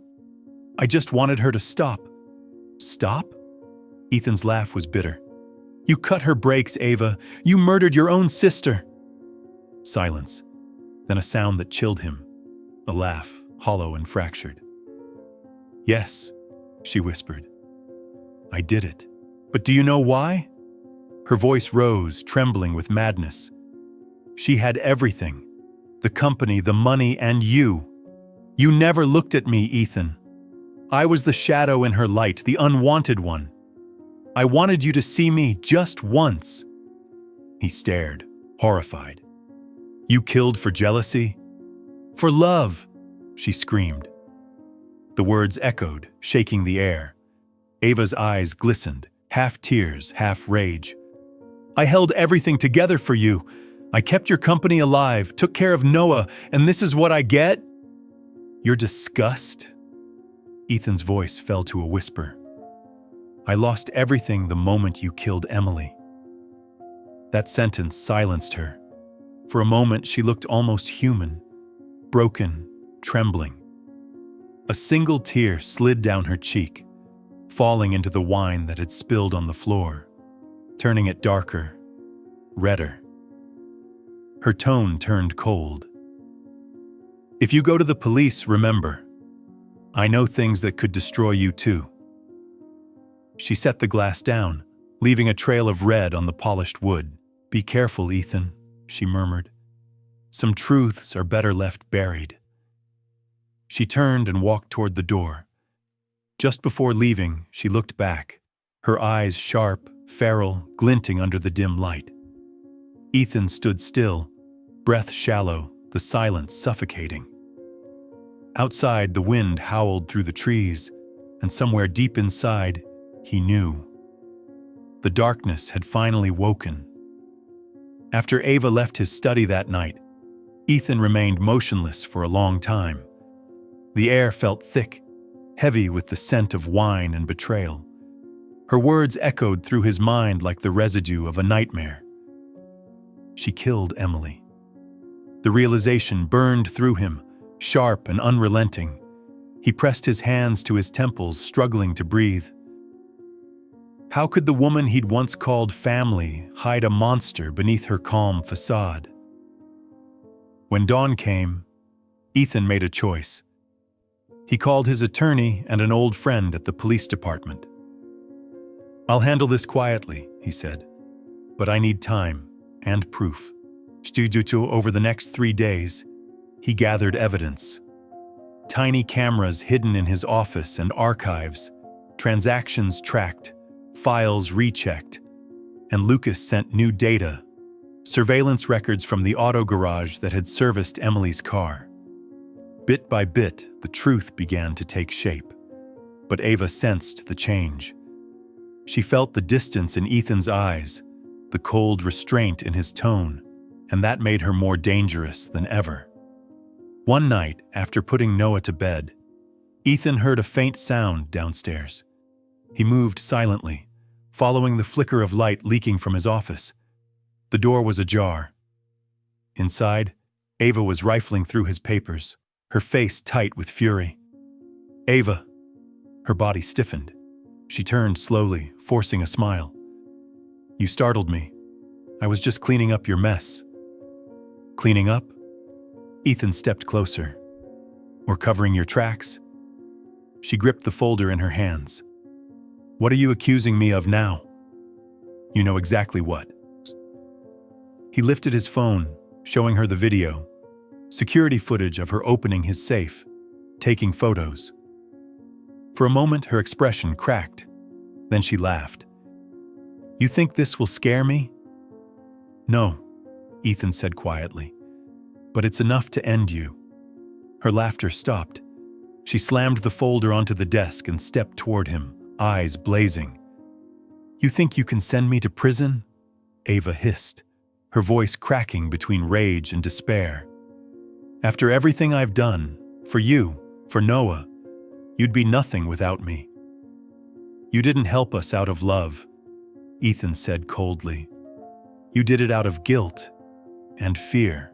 S1: I just wanted her to stop." "Stop?" Ethan's laugh was bitter. "You cut her brakes, Ava. You murdered your own sister." Silence, then a sound that chilled him. A laugh, hollow and fractured. "Yes," she whispered. "I did it. But do you know why?" Her voice rose, trembling with madness. "She had everything. The company, the money, and you. You never looked at me, Ethan. I was the shadow in her light, the unwanted one. I wanted you to see me just once." He stared, horrified. "You killed for jealousy?" "For love," she screamed. The words echoed, shaking the air. Ava's eyes glistened, half tears, half rage. "I held everything together for you. I kept your company alive, took care of Noah, and this is what I get?" "Your disgust?" Ethan's voice fell to a whisper. "I lost everything the moment you killed Emily." That sentence silenced her. For a moment, she looked almost human, broken, trembling. A single tear slid down her cheek, falling into the wine that had spilled on the floor, turning it darker, redder. Her tone turned cold. "If you go to the police, remember, I know things that could destroy you too." She set the glass down, leaving a trail of red on the polished wood. "Be careful, Ethan," she murmured. "Some truths are better left buried." She turned and walked toward the door. Just before leaving, she looked back, her eyes sharp, feral, glinting under the dim light. Ethan stood still, breath shallow, the silence suffocating. Outside, the wind howled through the trees, and somewhere deep inside, he knew. The darkness had finally woken. After Ava left his study that night, Ethan remained motionless for a long time. The air felt thick, heavy with the scent of wine and betrayal. Her words echoed through his mind like the residue of a nightmare. She killed Emily. The realization burned through him, sharp and unrelenting. He pressed his hands to his temples, struggling to breathe. How could the woman he'd once called family hide a monster beneath her calm facade? When dawn came, Ethan made a choice. He called his attorney and an old friend at the police department. "I'll handle this quietly," he said, "but I need time and proof." Over the next 3 days, he gathered evidence. Tiny cameras hidden in his office and archives, transactions tracked, files rechecked, and Lucas sent new data, surveillance records from the auto garage that had serviced Emily's car. Bit by bit, the truth began to take shape, but Ava sensed the change. She felt the distance in Ethan's eyes, the cold restraint in his tone, and that made her more dangerous than ever. One night, after putting Noah to bed, Ethan heard a faint sound downstairs. He moved silently, following the flicker of light leaking from his office. The door was ajar. Inside, Ava was rifling through his papers, her face tight with fury. "Ava!" Her body stiffened. She turned slowly, forcing a smile. "You startled me. I was just cleaning up your mess." "Cleaning up?" Ethan stepped closer. "Or covering your tracks?" She gripped the folder in her hands. "What are you accusing me of now?" "You know exactly what." He lifted his phone, showing her the video, security footage of her opening his safe, taking photos. For a moment, her expression cracked. Then she laughed. "You think this will scare me?" "No," Ethan said quietly. "But it's enough to end you." Her laughter stopped. She slammed the folder onto the desk and stepped toward him, eyes blazing. "You think you can send me to prison?" Ava hissed. her voice cracking between rage and despair. "After everything I've done, for you, for Noah, you'd be nothing without me." "You didn't help us out of love," Ethan said coldly. "You did it out of guilt and fear."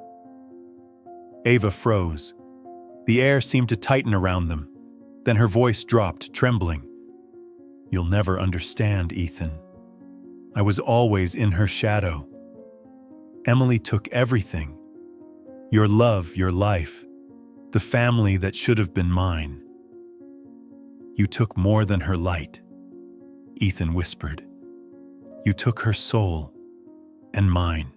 S1: Ava froze. The air seemed to tighten around them. Then her voice dropped, trembling. "You'll never understand, Ethan. I was always in her shadow. Emily took everything. Your love, your life, the family that should have been mine. You took more than her light," Ethan whispered. "You took her soul and mine."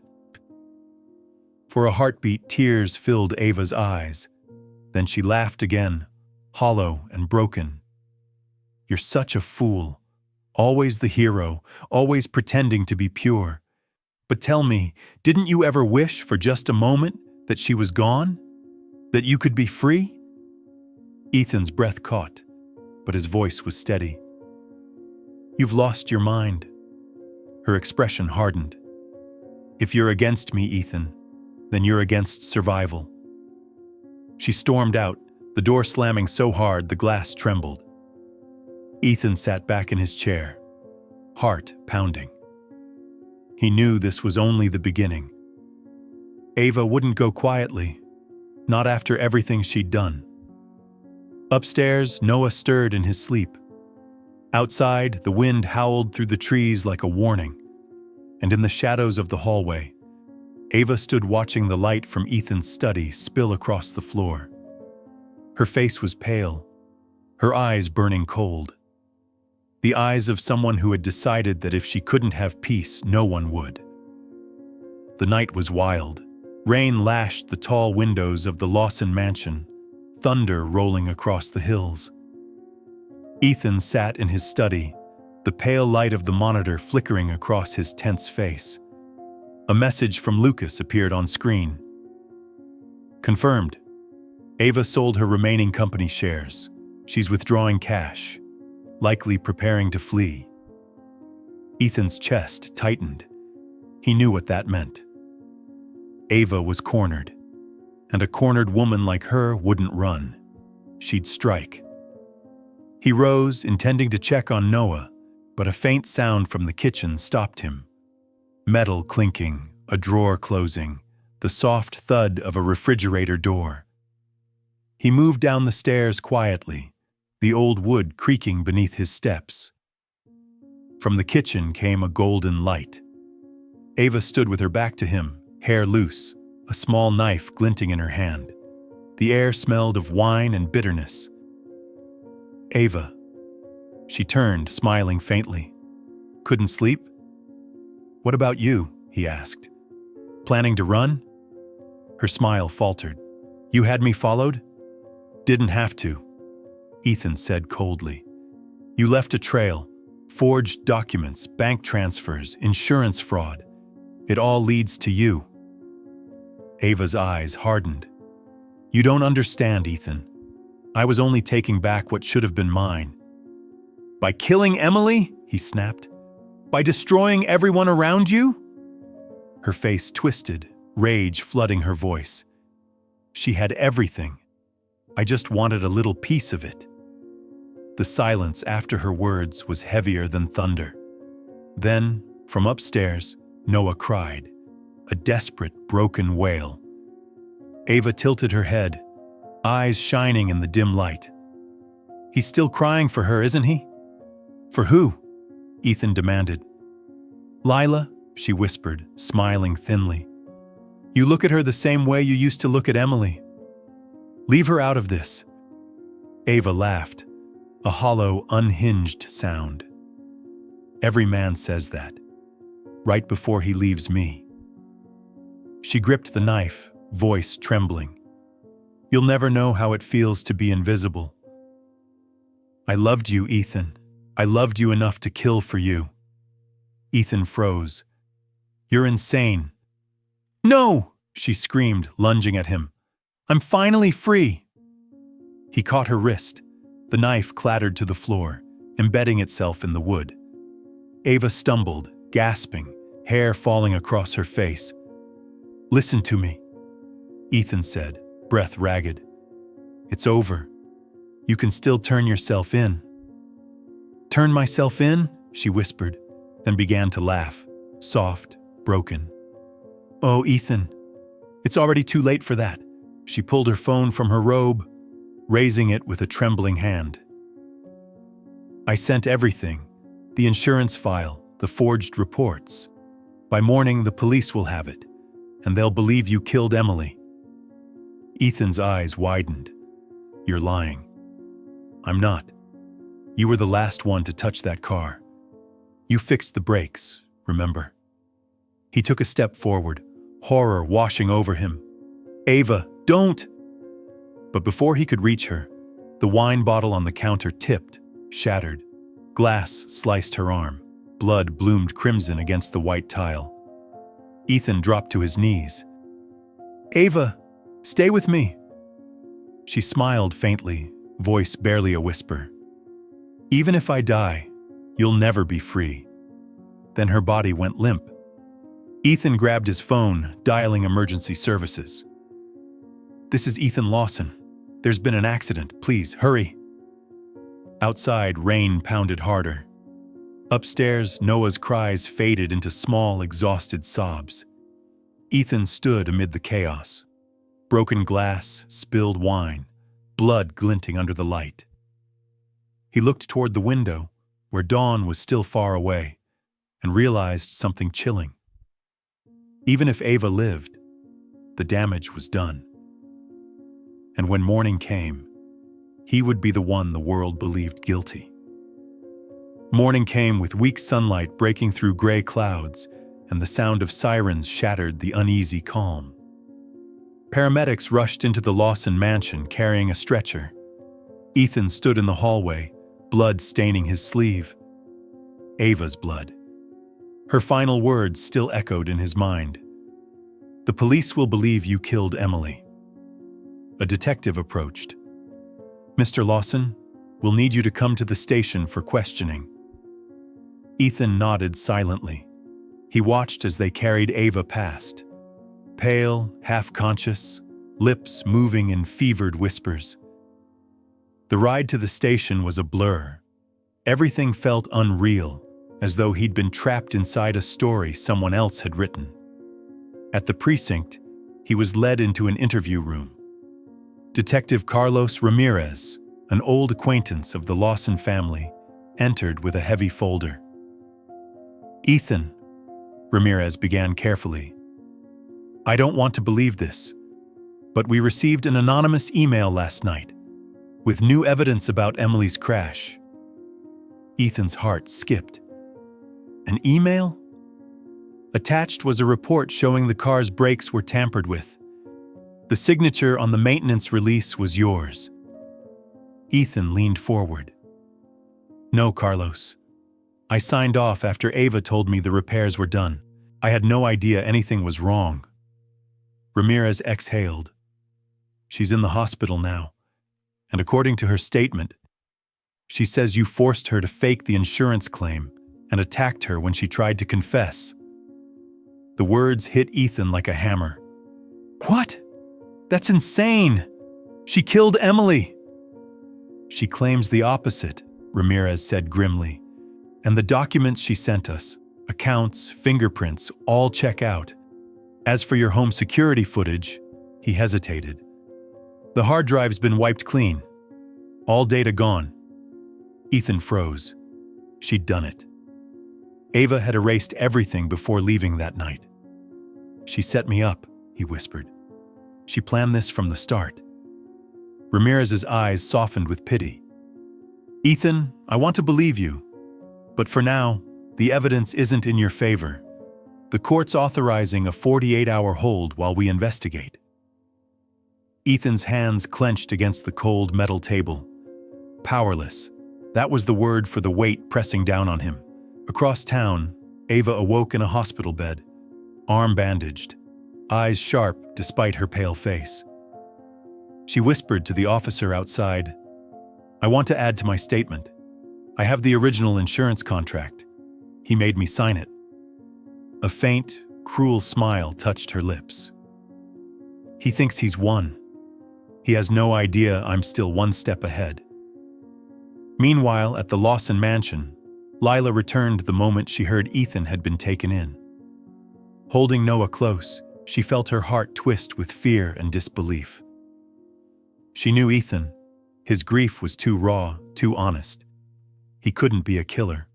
S1: For a heartbeat, tears filled Ava's eyes. Then she laughed again, hollow and broken. "You're such a fool. Always the hero, always pretending to be pure. But tell me, didn't you ever wish for just a moment that she was gone? That you could be free?" Ethan's breath caught, but his voice was steady. "You've lost your mind." Her expression hardened. "If you're against me, Ethan, then you're against survival." She stormed out, the door slamming so hard the glass trembled. Ethan sat back in his chair, heart pounding. He knew this was only the beginning. Ava wouldn't go quietly, not after everything she'd done. Upstairs, Noah stirred in his sleep. Outside, the wind howled through the trees like a warning, and in the shadows of the hallway, Ava stood watching the light from Ethan's study spill across the floor. Her face was pale, her eyes burning cold. The eyes of someone who had decided that if she couldn't have peace, no one would. The night was wild. Rain lashed the tall windows of the Lawson mansion, thunder rolling across the hills. Ethan sat in his study, the pale light of the monitor flickering across his tense face. A message from Lucas appeared on screen. "Confirmed. Ava sold her remaining company shares. She's withdrawing cash, likely preparing to flee." Ethan's chest tightened. He knew what that meant. Ava was cornered, and a cornered woman like her wouldn't run. She'd strike. He rose, intending to check on Noah, but a faint sound from the kitchen stopped him. Metal clinking, a drawer closing, the soft thud of a refrigerator door. He moved down the stairs quietly, the old wood creaking beneath his steps. From the kitchen came a golden light. Ava stood with her back to him, hair loose, a small knife glinting in her hand. The air smelled of wine and bitterness. "Ava." She turned, smiling faintly. "Couldn't sleep?" "What about you?" he asked. "Planning to run?" Her smile faltered. "You had me followed?" "Didn't have to," Ethan said coldly. "You left a trail, forged documents, bank transfers, insurance fraud. It all leads to you." Ava's eyes hardened. "You don't understand, Ethan. I was only taking back what should have been mine." "By killing Emily?" he snapped. "By destroying everyone around you?" Her face twisted, rage flooding her voice. "She had everything. I just wanted a little piece of it." The silence after her words was heavier than thunder. Then, from upstairs, Noah cried, a desperate, broken wail. Ava tilted her head, eyes shining in the dim light. "He's still crying for her, isn't he?" "For who?" Ethan demanded. "Lila," she whispered, smiling thinly. "You look at her the same way you used to look at Emily. Leave her out of this." Ava laughed, a hollow, unhinged sound. "Every man says that, right before he leaves me." She gripped the knife, voice trembling. "You'll never know how it feels to be invisible. I loved you, Ethan. I loved you enough to kill for you." Ethan froze. "You're insane." "No!" she screamed, lunging at him. "I'm finally free." He caught her wrist. The knife clattered to the floor, embedding itself in the wood. Ava stumbled, gasping, hair falling across her face. Listen to me, Ethan said, breath ragged. It's over. You can still turn yourself in. Turn myself in? She whispered, then began to laugh, soft, broken. Oh, Ethan, it's already too late for that. She pulled her phone from her robe, raising it with a trembling hand. I sent everything, the insurance file, the forged reports. By morning, the police will have it, and they'll believe you killed Emily. Ethan's eyes widened. You're lying. I'm not. You were the last one to touch that car. You fixed the brakes, remember? He took a step forward, horror washing over him. Ava, don't! But before he could reach her, the wine bottle on the counter tipped, shattered. Glass sliced her arm. Blood bloomed crimson against the white tile. Ethan dropped to his knees. Ava, stay with me. She smiled faintly, voice barely a whisper. Even if I die, you'll never be free. Then her body went limp. Ethan grabbed his phone, dialing emergency services. This is Ethan Lawson. There's been an accident. Please, hurry. Outside, rain pounded harder. Upstairs, Noah's cries faded into small, exhausted sobs. Ethan stood amid the chaos. Broken glass, spilled wine, blood glinting under the light. He looked toward the window, where dawn was still far away, and realized something chilling. Even if Ava lived, the damage was done. And when morning came, he would be the one the world believed guilty. Morning came with weak sunlight breaking through gray clouds, and the sound of sirens shattered the uneasy calm. Paramedics rushed into the Lawson mansion carrying a stretcher. Ethan stood in the hallway, blood staining his sleeve. Ava's blood. Her final words still echoed in his mind. The police will believe you killed Emily. A detective approached. Mr. Lawson, we'll need you to come to the station for questioning. Ethan nodded silently. He watched as they carried Ava past. Pale, half-conscious, lips moving in fevered whispers. The ride to the station was a blur. Everything felt unreal, as though he'd been trapped inside a story someone else had written. At the precinct, he was led into an interview room. Detective Carlos Ramirez, an old acquaintance of the Lawson family, entered with a heavy folder. Ethan, Ramirez began carefully. I don't want to believe this, but we received an anonymous email last night with new evidence about Emily's crash. Ethan's heart skipped. An email? Attached was a report showing the car's brakes were tampered with. The signature on the maintenance release was yours. Ethan leaned forward. No, Carlos. I signed off after Ava told me the repairs were done. I had no idea anything was wrong. Ramirez exhaled. She's in the hospital now, and according to her statement, she says you forced her to fake the insurance claim and attacked her when she tried to confess. The words hit Ethan like a hammer. What? That's insane! She killed Emily! She claims the opposite, Ramirez said grimly. And the documents she sent us, accounts, fingerprints, all check out. As for your home security footage, he hesitated. The hard drive's been wiped clean. All data gone. Ethan froze. She'd done it. Ava had erased everything before leaving that night. She set me up, he whispered. She planned this from the start. Ramirez's eyes softened with pity. Ethan, I want to believe you. But for now, the evidence isn't in your favor. The court's authorizing a 48-hour hold while we investigate. Ethan's hands clenched against the cold metal table. Powerless. That was the word for the weight pressing down on him. Across town, Ava awoke in a hospital bed, arm bandaged, eyes sharp despite her pale face. She whispered to the officer outside, I want to add to my statement. I have the original insurance contract. He made me sign it. A faint, cruel smile touched her lips. He thinks he's won. He has no idea I'm still one step ahead. Meanwhile, at the Lawson mansion, Lila returned the moment she heard Ethan had been taken in. Holding Noah close, she felt her heart twist with fear and disbelief. She knew Ethan. His grief was too raw, too honest. He couldn't be a killer.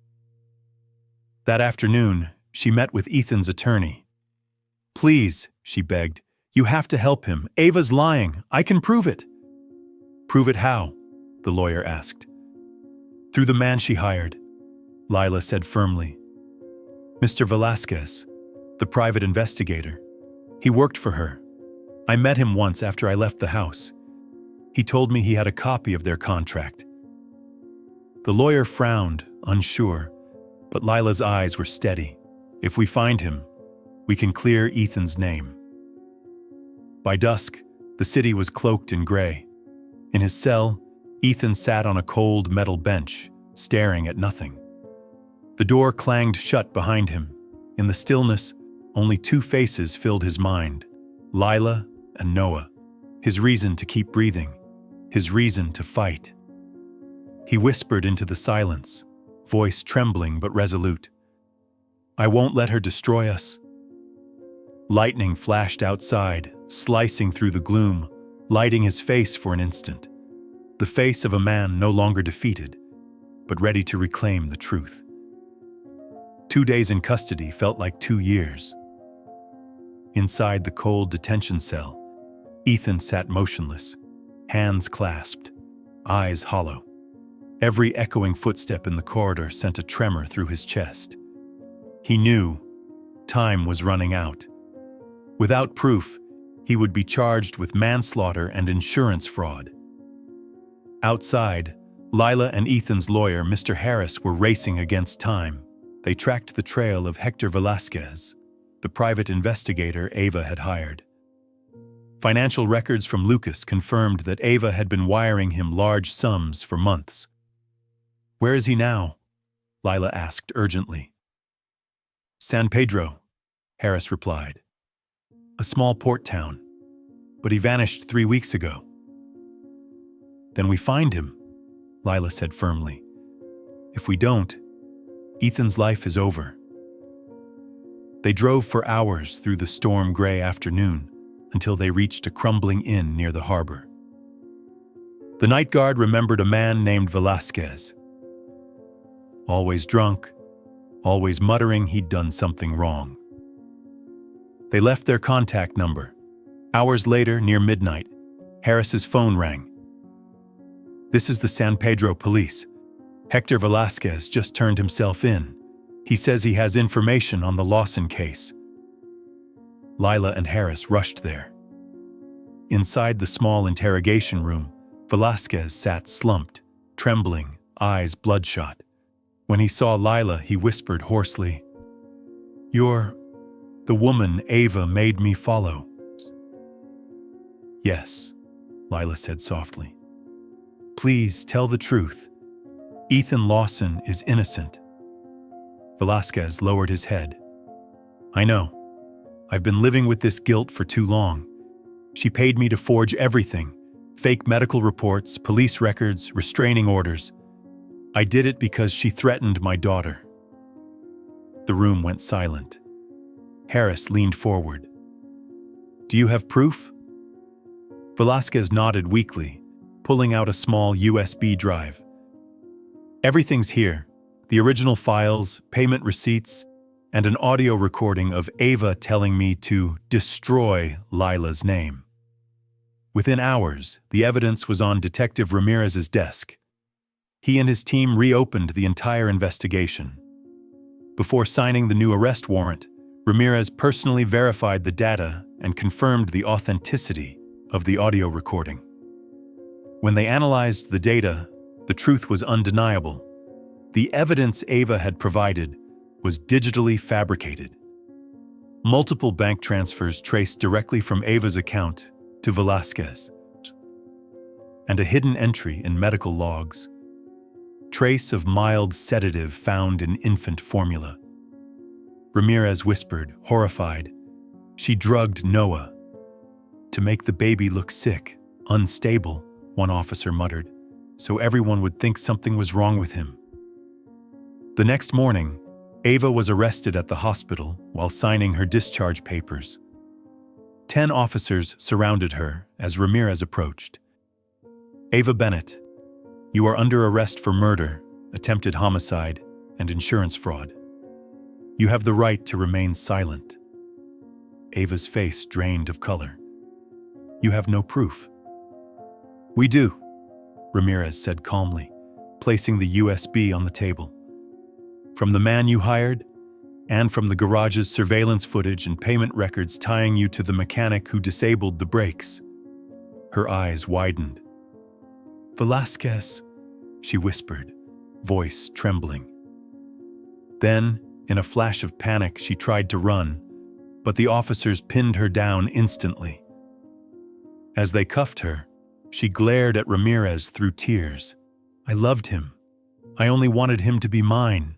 S1: That afternoon, she met with Ethan's attorney. "Please," she begged, "you have to help him. Ava's lying. I can prove it." "Prove it how?" the lawyer asked. "Through the man she hired," Lila said firmly. "Mr. Velasquez, the private investigator. He worked for her. I met him once after I left the house. He told me he had a copy of their contract." The lawyer frowned, unsure, but Lila's eyes were steady. "If we find him, we can clear Ethan's name." By dusk, the city was cloaked in gray. In his cell, Ethan sat on a cold metal bench, staring at nothing. The door clanged shut behind him. In the stillness, only two faces filled his mind: Lila and Noah. His reason to keep breathing, his reason to fight. He whispered into the silence, voice trembling but resolute. "I won't let her destroy us." Lightning flashed outside, slicing through the gloom, lighting his face for an instant. The face of a man no longer defeated, but ready to reclaim the truth. 2 days in custody felt like 2 years. Inside the cold detention cell, Ethan sat motionless, hands clasped, eyes hollow. Every echoing footstep in the corridor sent a tremor through his chest. He knew time was running out. Without proof, he would be charged with manslaughter and insurance fraud. Outside, Lila and Ethan's lawyer, Mr. Harris, were racing against time. They tracked the trail of Hector Velasquez, the private investigator Ava had hired. Financial records from Lucas confirmed that Ava had been wiring him large sums for months. "Where is he now?" Lila asked urgently. "San Pedro," Harris replied. "A small port town, but he vanished 3 weeks ago." "Then we find him," Lila said firmly. "If we don't, Ethan's life is over." They drove for hours through the storm-gray afternoon until they reached a crumbling inn near the harbor. The night guard remembered a man named Velasquez. Always drunk, always muttering he'd done something wrong. They left their contact number. Hours later, near midnight, Harris's phone rang. "This is the San Pedro police. Hector Velasquez just turned himself in. He says he has information on the Lawson case." Lila and Harris rushed there. Inside the small interrogation room, Velasquez sat slumped, trembling, eyes bloodshot. When he saw Lila, he whispered hoarsely, "You're the woman Ava made me follow." "Yes," Lila said softly. "Please tell the truth. Ethan Lawson is innocent." Velasquez lowered his head. "I know. I've been living with this guilt for too long. She paid me to forge everything: fake medical reports, police records, restraining orders. I did it because she threatened my daughter." The room went silent. Harris leaned forward. "Do you have proof?" Velasquez nodded weakly, pulling out a small USB drive. "Everything's here. The original files, payment receipts, and an audio recording of Ava telling me to destroy Lila's name." Within hours, the evidence was on Detective Ramirez's desk. He and his team reopened the entire investigation. Before signing the new arrest warrant, Ramirez personally verified the data and confirmed the authenticity of the audio recording. When they analyzed the data, the truth was undeniable. The evidence Ava had provided was digitally fabricated. Multiple bank transfers traced directly from Ava's account to Velasquez, and a hidden entry in medical logs. Trace of mild sedative found in infant formula. Ramirez whispered, horrified, "She drugged Noah." To to make the baby look sick, unstable, one officer muttered, so everyone would think something was wrong with him. The next morning, Ava was arrested at the hospital while signing her discharge papers. 10 officers surrounded her as Ramirez approached. "Ava Bennett, you are under arrest for murder, attempted homicide, and insurance fraud. You have the right to remain silent." Ava's face drained of color. "You have no proof." "We do," Ramirez said calmly, placing the USB on the table. "From the man you hired, and from the garage's surveillance footage and payment records tying you to the mechanic who disabled the brakes." Her eyes widened. "Velasquez," she whispered, voice trembling. Then, in a flash of panic, she tried to run, but the officers pinned her down instantly. As they cuffed her, she glared at Ramirez through tears. "I loved him. I only wanted him to be mine."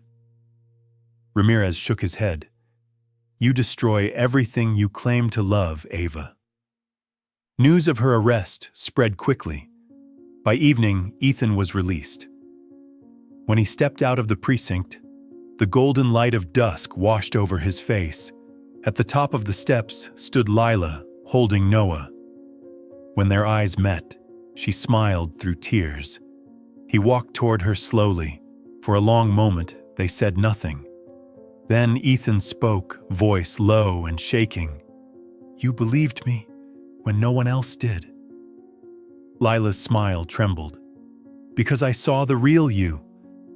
S1: Ramirez shook his head. "You destroy everything you claim to love, Ava." News of her arrest spread quickly. By evening, Ethan was released. When he stepped out of the precinct, the golden light of dusk washed over his face. At the top of the steps stood Lila, holding Noah. When their eyes met, she smiled through tears. He walked toward her slowly. For a long moment, they said nothing. Then Ethan spoke, voice low and shaking. "You believed me when no one else did." Lila's smile trembled. "Because I saw the real you,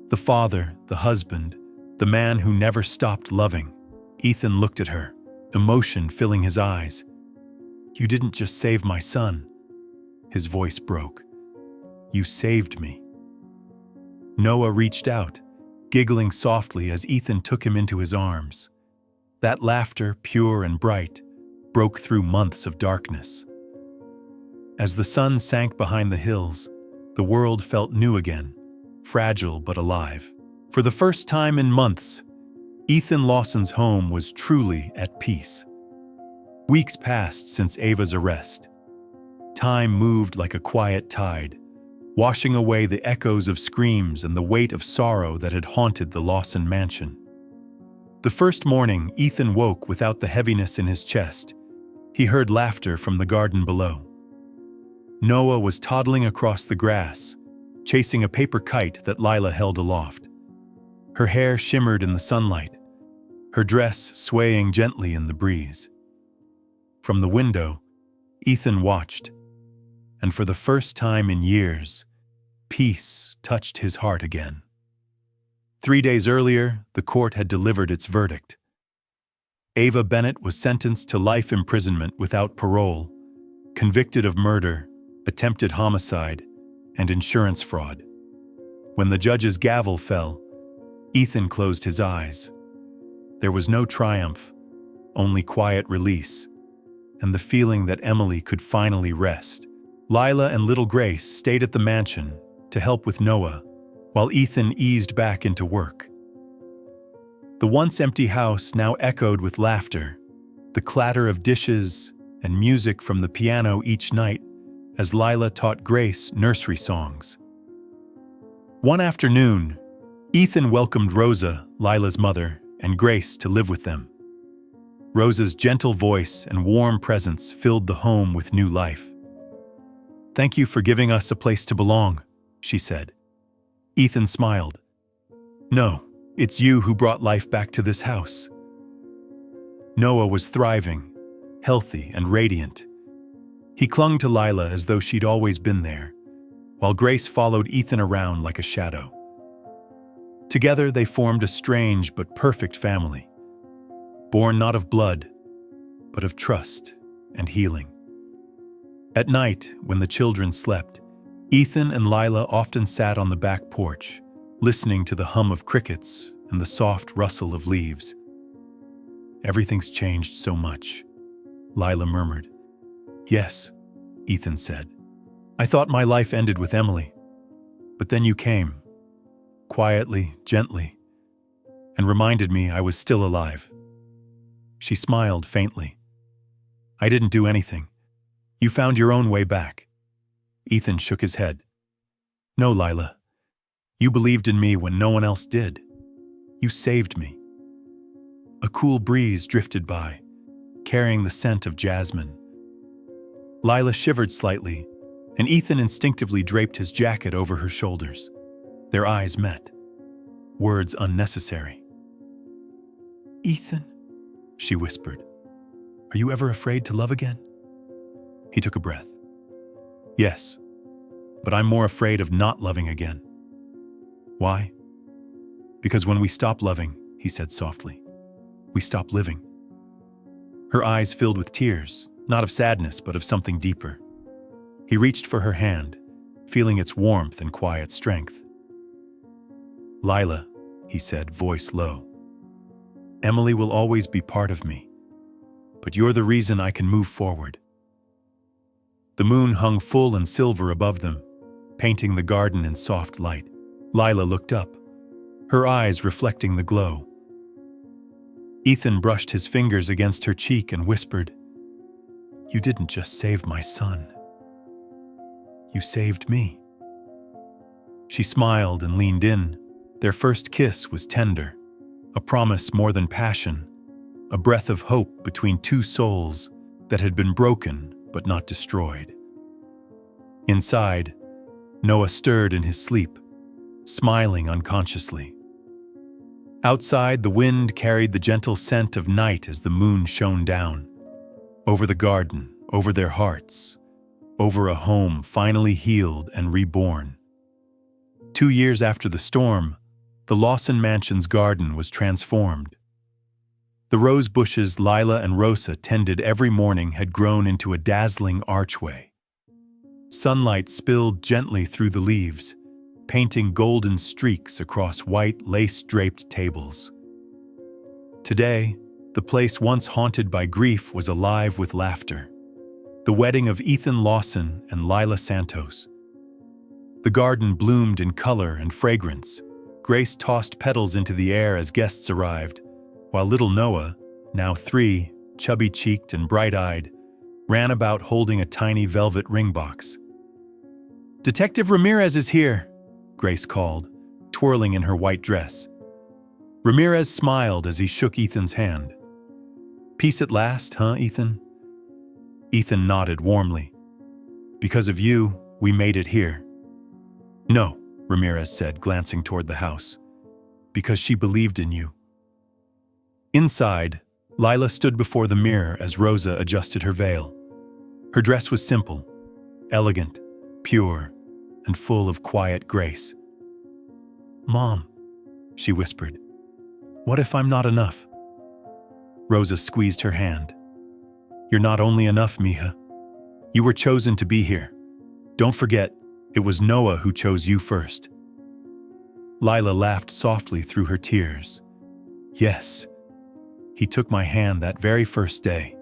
S1: the father, the husband, the man who never stopped loving." Ethan looked at her, emotion filling his eyes. "You didn't just save my son." His voice broke. "You saved me." Noah reached out, giggling softly as Ethan took him into his arms. That laughter, pure and bright, broke through months of darkness. As the sun sank behind the hills, the world felt new again, fragile but alive. For the first time in months, Ethan Lawson's home was truly at peace. Weeks passed since Ava's arrest. Time moved like a quiet tide, washing away the echoes of screams and the weight of sorrow that had haunted the Lawson mansion. The first morning, Ethan woke without the heaviness in his chest. He heard laughter from the garden below. Noah was toddling across the grass, chasing a paper kite that Lila held aloft. Her hair shimmered in the sunlight, her dress swaying gently in the breeze. From the window, Ethan watched, and for the first time in years, peace touched his heart again. 3 days earlier, the court had delivered its verdict. Ava Bennett was sentenced to life imprisonment without parole, convicted of murder, attempted homicide, and insurance fraud. When the judge's gavel fell, Ethan closed his eyes. There was no triumph, only quiet release, and the feeling that Emily could finally rest. Lila and little Grace stayed at the mansion to help with Noah, while Ethan eased back into work. The once empty house now echoed with laughter, the clatter of dishes and music from the piano each night as Lila taught Grace nursery songs. One afternoon, Ethan welcomed Rosa, Lila's mother, and Grace to live with them. Rosa's gentle voice and warm presence filled the home with new life. "Thank you for giving us a place to belong," she said. Ethan smiled. "No, it's you who brought life back to this house." Noah was thriving, healthy and radiant. He clung to Lila as though she'd always been there, while Grace followed Ethan around like a shadow. Together they formed a strange but perfect family, born not of blood, but of trust and healing. At night, when the children slept, Ethan and Lila often sat on the back porch, listening to the hum of crickets and the soft rustle of leaves. "Everything's changed so much," Lila murmured. "Yes," Ethan said. "I thought my life ended with Emily, but then you came, quietly, gently, and reminded me I was still alive." She smiled faintly. "I didn't do anything. You found your own way back. Ethan shook his head. No, Lila. You believed in me when no one else did. You saved me. A cool breeze drifted by, carrying the scent of jasmine. Lila shivered slightly, and Ethan instinctively draped his jacket over her shoulders. Their eyes met. Words unnecessary. Ethan, she whispered, are you ever afraid to love again? He took a breath. Yes, but I'm more afraid of not loving again. Why? Because when we stop loving, he said softly, we stop living. Her eyes filled with tears, not of sadness, but of something deeper. He reached for her hand, feeling its warmth and quiet strength. Lila, he said, voice low, Emily will always be part of me, but you're the reason I can move forward. The moon hung full and silver above them, painting the garden in soft light. Lila looked up, her eyes reflecting the glow. Ethan brushed his fingers against her cheek and whispered, You didn't just save my son. You saved me. She smiled and leaned in. Their first kiss was tender, a promise more than passion, a breath of hope between two souls that had been broken but not destroyed. Inside, Noah stirred in his sleep, smiling unconsciously. Outside, the wind carried the gentle scent of night as the moon shone down, over the garden, over their hearts, over a home finally healed and reborn. 2 years after the storm, the Lawson Mansion's garden was transformed. The rose bushes Lila and Rosa tended every morning had grown into a dazzling archway. Sunlight spilled gently through the leaves, painting golden streaks across white lace-draped tables. Today, the place once haunted by grief was alive with laughter. The wedding of Ethan Lawson and Lila Santos. The garden bloomed in color and fragrance. Grace tossed petals into the air as guests arrived, while little Noah, now 3, chubby-cheeked and bright-eyed, ran about holding a tiny velvet ring box. "Detective Ramirez is here," Grace called, twirling in her white dress. Ramirez smiled as he shook Ethan's hand. "Peace at last, huh, Ethan?" Ethan nodded warmly. "Because of you, we made it here." "No," Ramirez said, glancing toward the house. "Because she believed in you." Inside, Lila stood before the mirror as Rosa adjusted her veil. Her dress was simple, elegant, pure, and full of quiet grace. "Mom," she whispered, "what if I'm not enough?" Rosa squeezed her hand. "You're not only enough, Mija. You were chosen to be here. Don't forget, it was Noah who chose you first." Lila laughed softly through her tears. "Yes, he took my hand that very first day."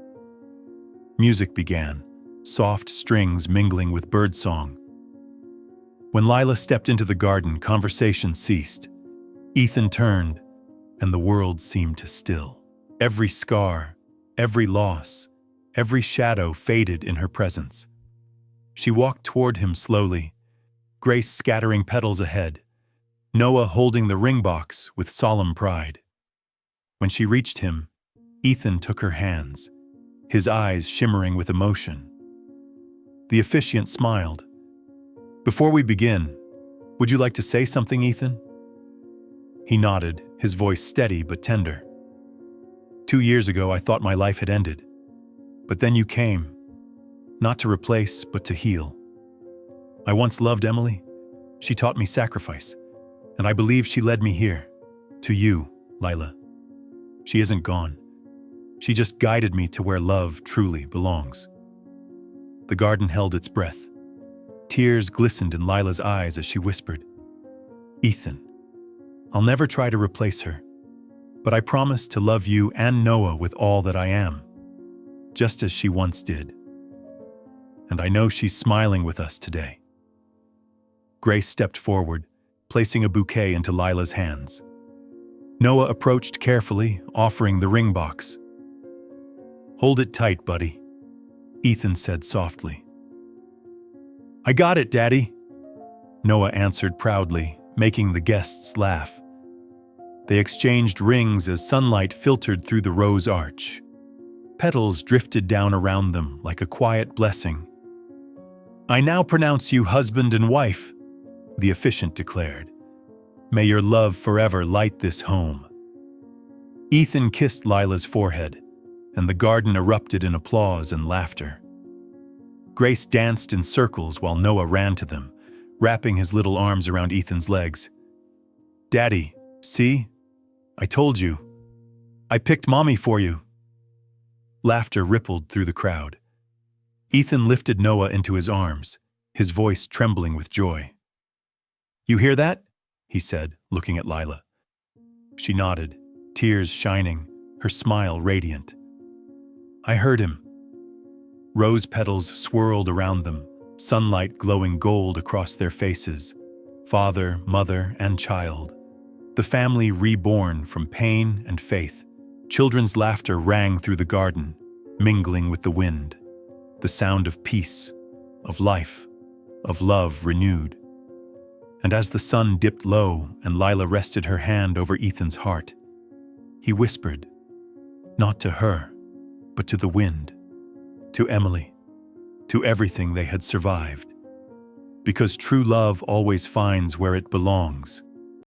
S1: Music began, soft strings mingling with birdsong. When Lila stepped into the garden, conversation ceased. Ethan turned, and the world seemed to still. Every scar, every loss, every shadow faded in her presence. She walked toward him slowly, Grace scattering petals ahead, Noah holding the ring box with solemn pride. When she reached him, Ethan took her hands, his eyes shimmering with emotion. The officiant smiled. "Before we begin, would you like to say something, Ethan?" He nodded, his voice steady but tender. 2 years ago, I thought my life had ended. But then you came, not to replace, but to heal. I once loved Emily. She taught me sacrifice, and I believe she led me here, to you, Lila. She isn't gone. She just guided me to where love truly belongs. The garden held its breath. Tears glistened in Lila's eyes as she whispered, "Ethan, I'll never try to replace her, but I promise to love you and Noah with all that I am, just as she once did. And I know she's smiling with us today." Grace stepped forward, placing a bouquet into Lila's hands. Noah approached carefully, offering the ring box. "Hold it tight, buddy." Ethan said softly. "I got it, Daddy," Noah answered proudly, making the guests laugh. They exchanged rings as sunlight filtered through the rose arch. Petals drifted down around them like a quiet blessing. "I now pronounce you husband and wife," the officiant declared. "May your love forever light this home." Ethan kissed Lila's forehead, and the garden erupted in applause and laughter. Grace danced in circles while Noah ran to them, wrapping his little arms around Ethan's legs. "Daddy, see? I told you. I picked Mommy for you." Laughter rippled through the crowd. Ethan lifted Noah into his arms, his voice trembling with joy. "You hear that?" he said, looking at Lila. She nodded, tears shining, her smile radiant. "I heard him." Rose petals swirled around them, sunlight glowing gold across their faces. Father, mother, and child. The family reborn from pain and faith. Children's laughter rang through the garden, mingling with the wind. The sound of peace, of life, of love renewed. And as the sun dipped low and Lila rested her hand over Ethan's heart, he whispered, not to her, but to the wind, to Emily, to everything they had survived. Because true love always finds where it belongs,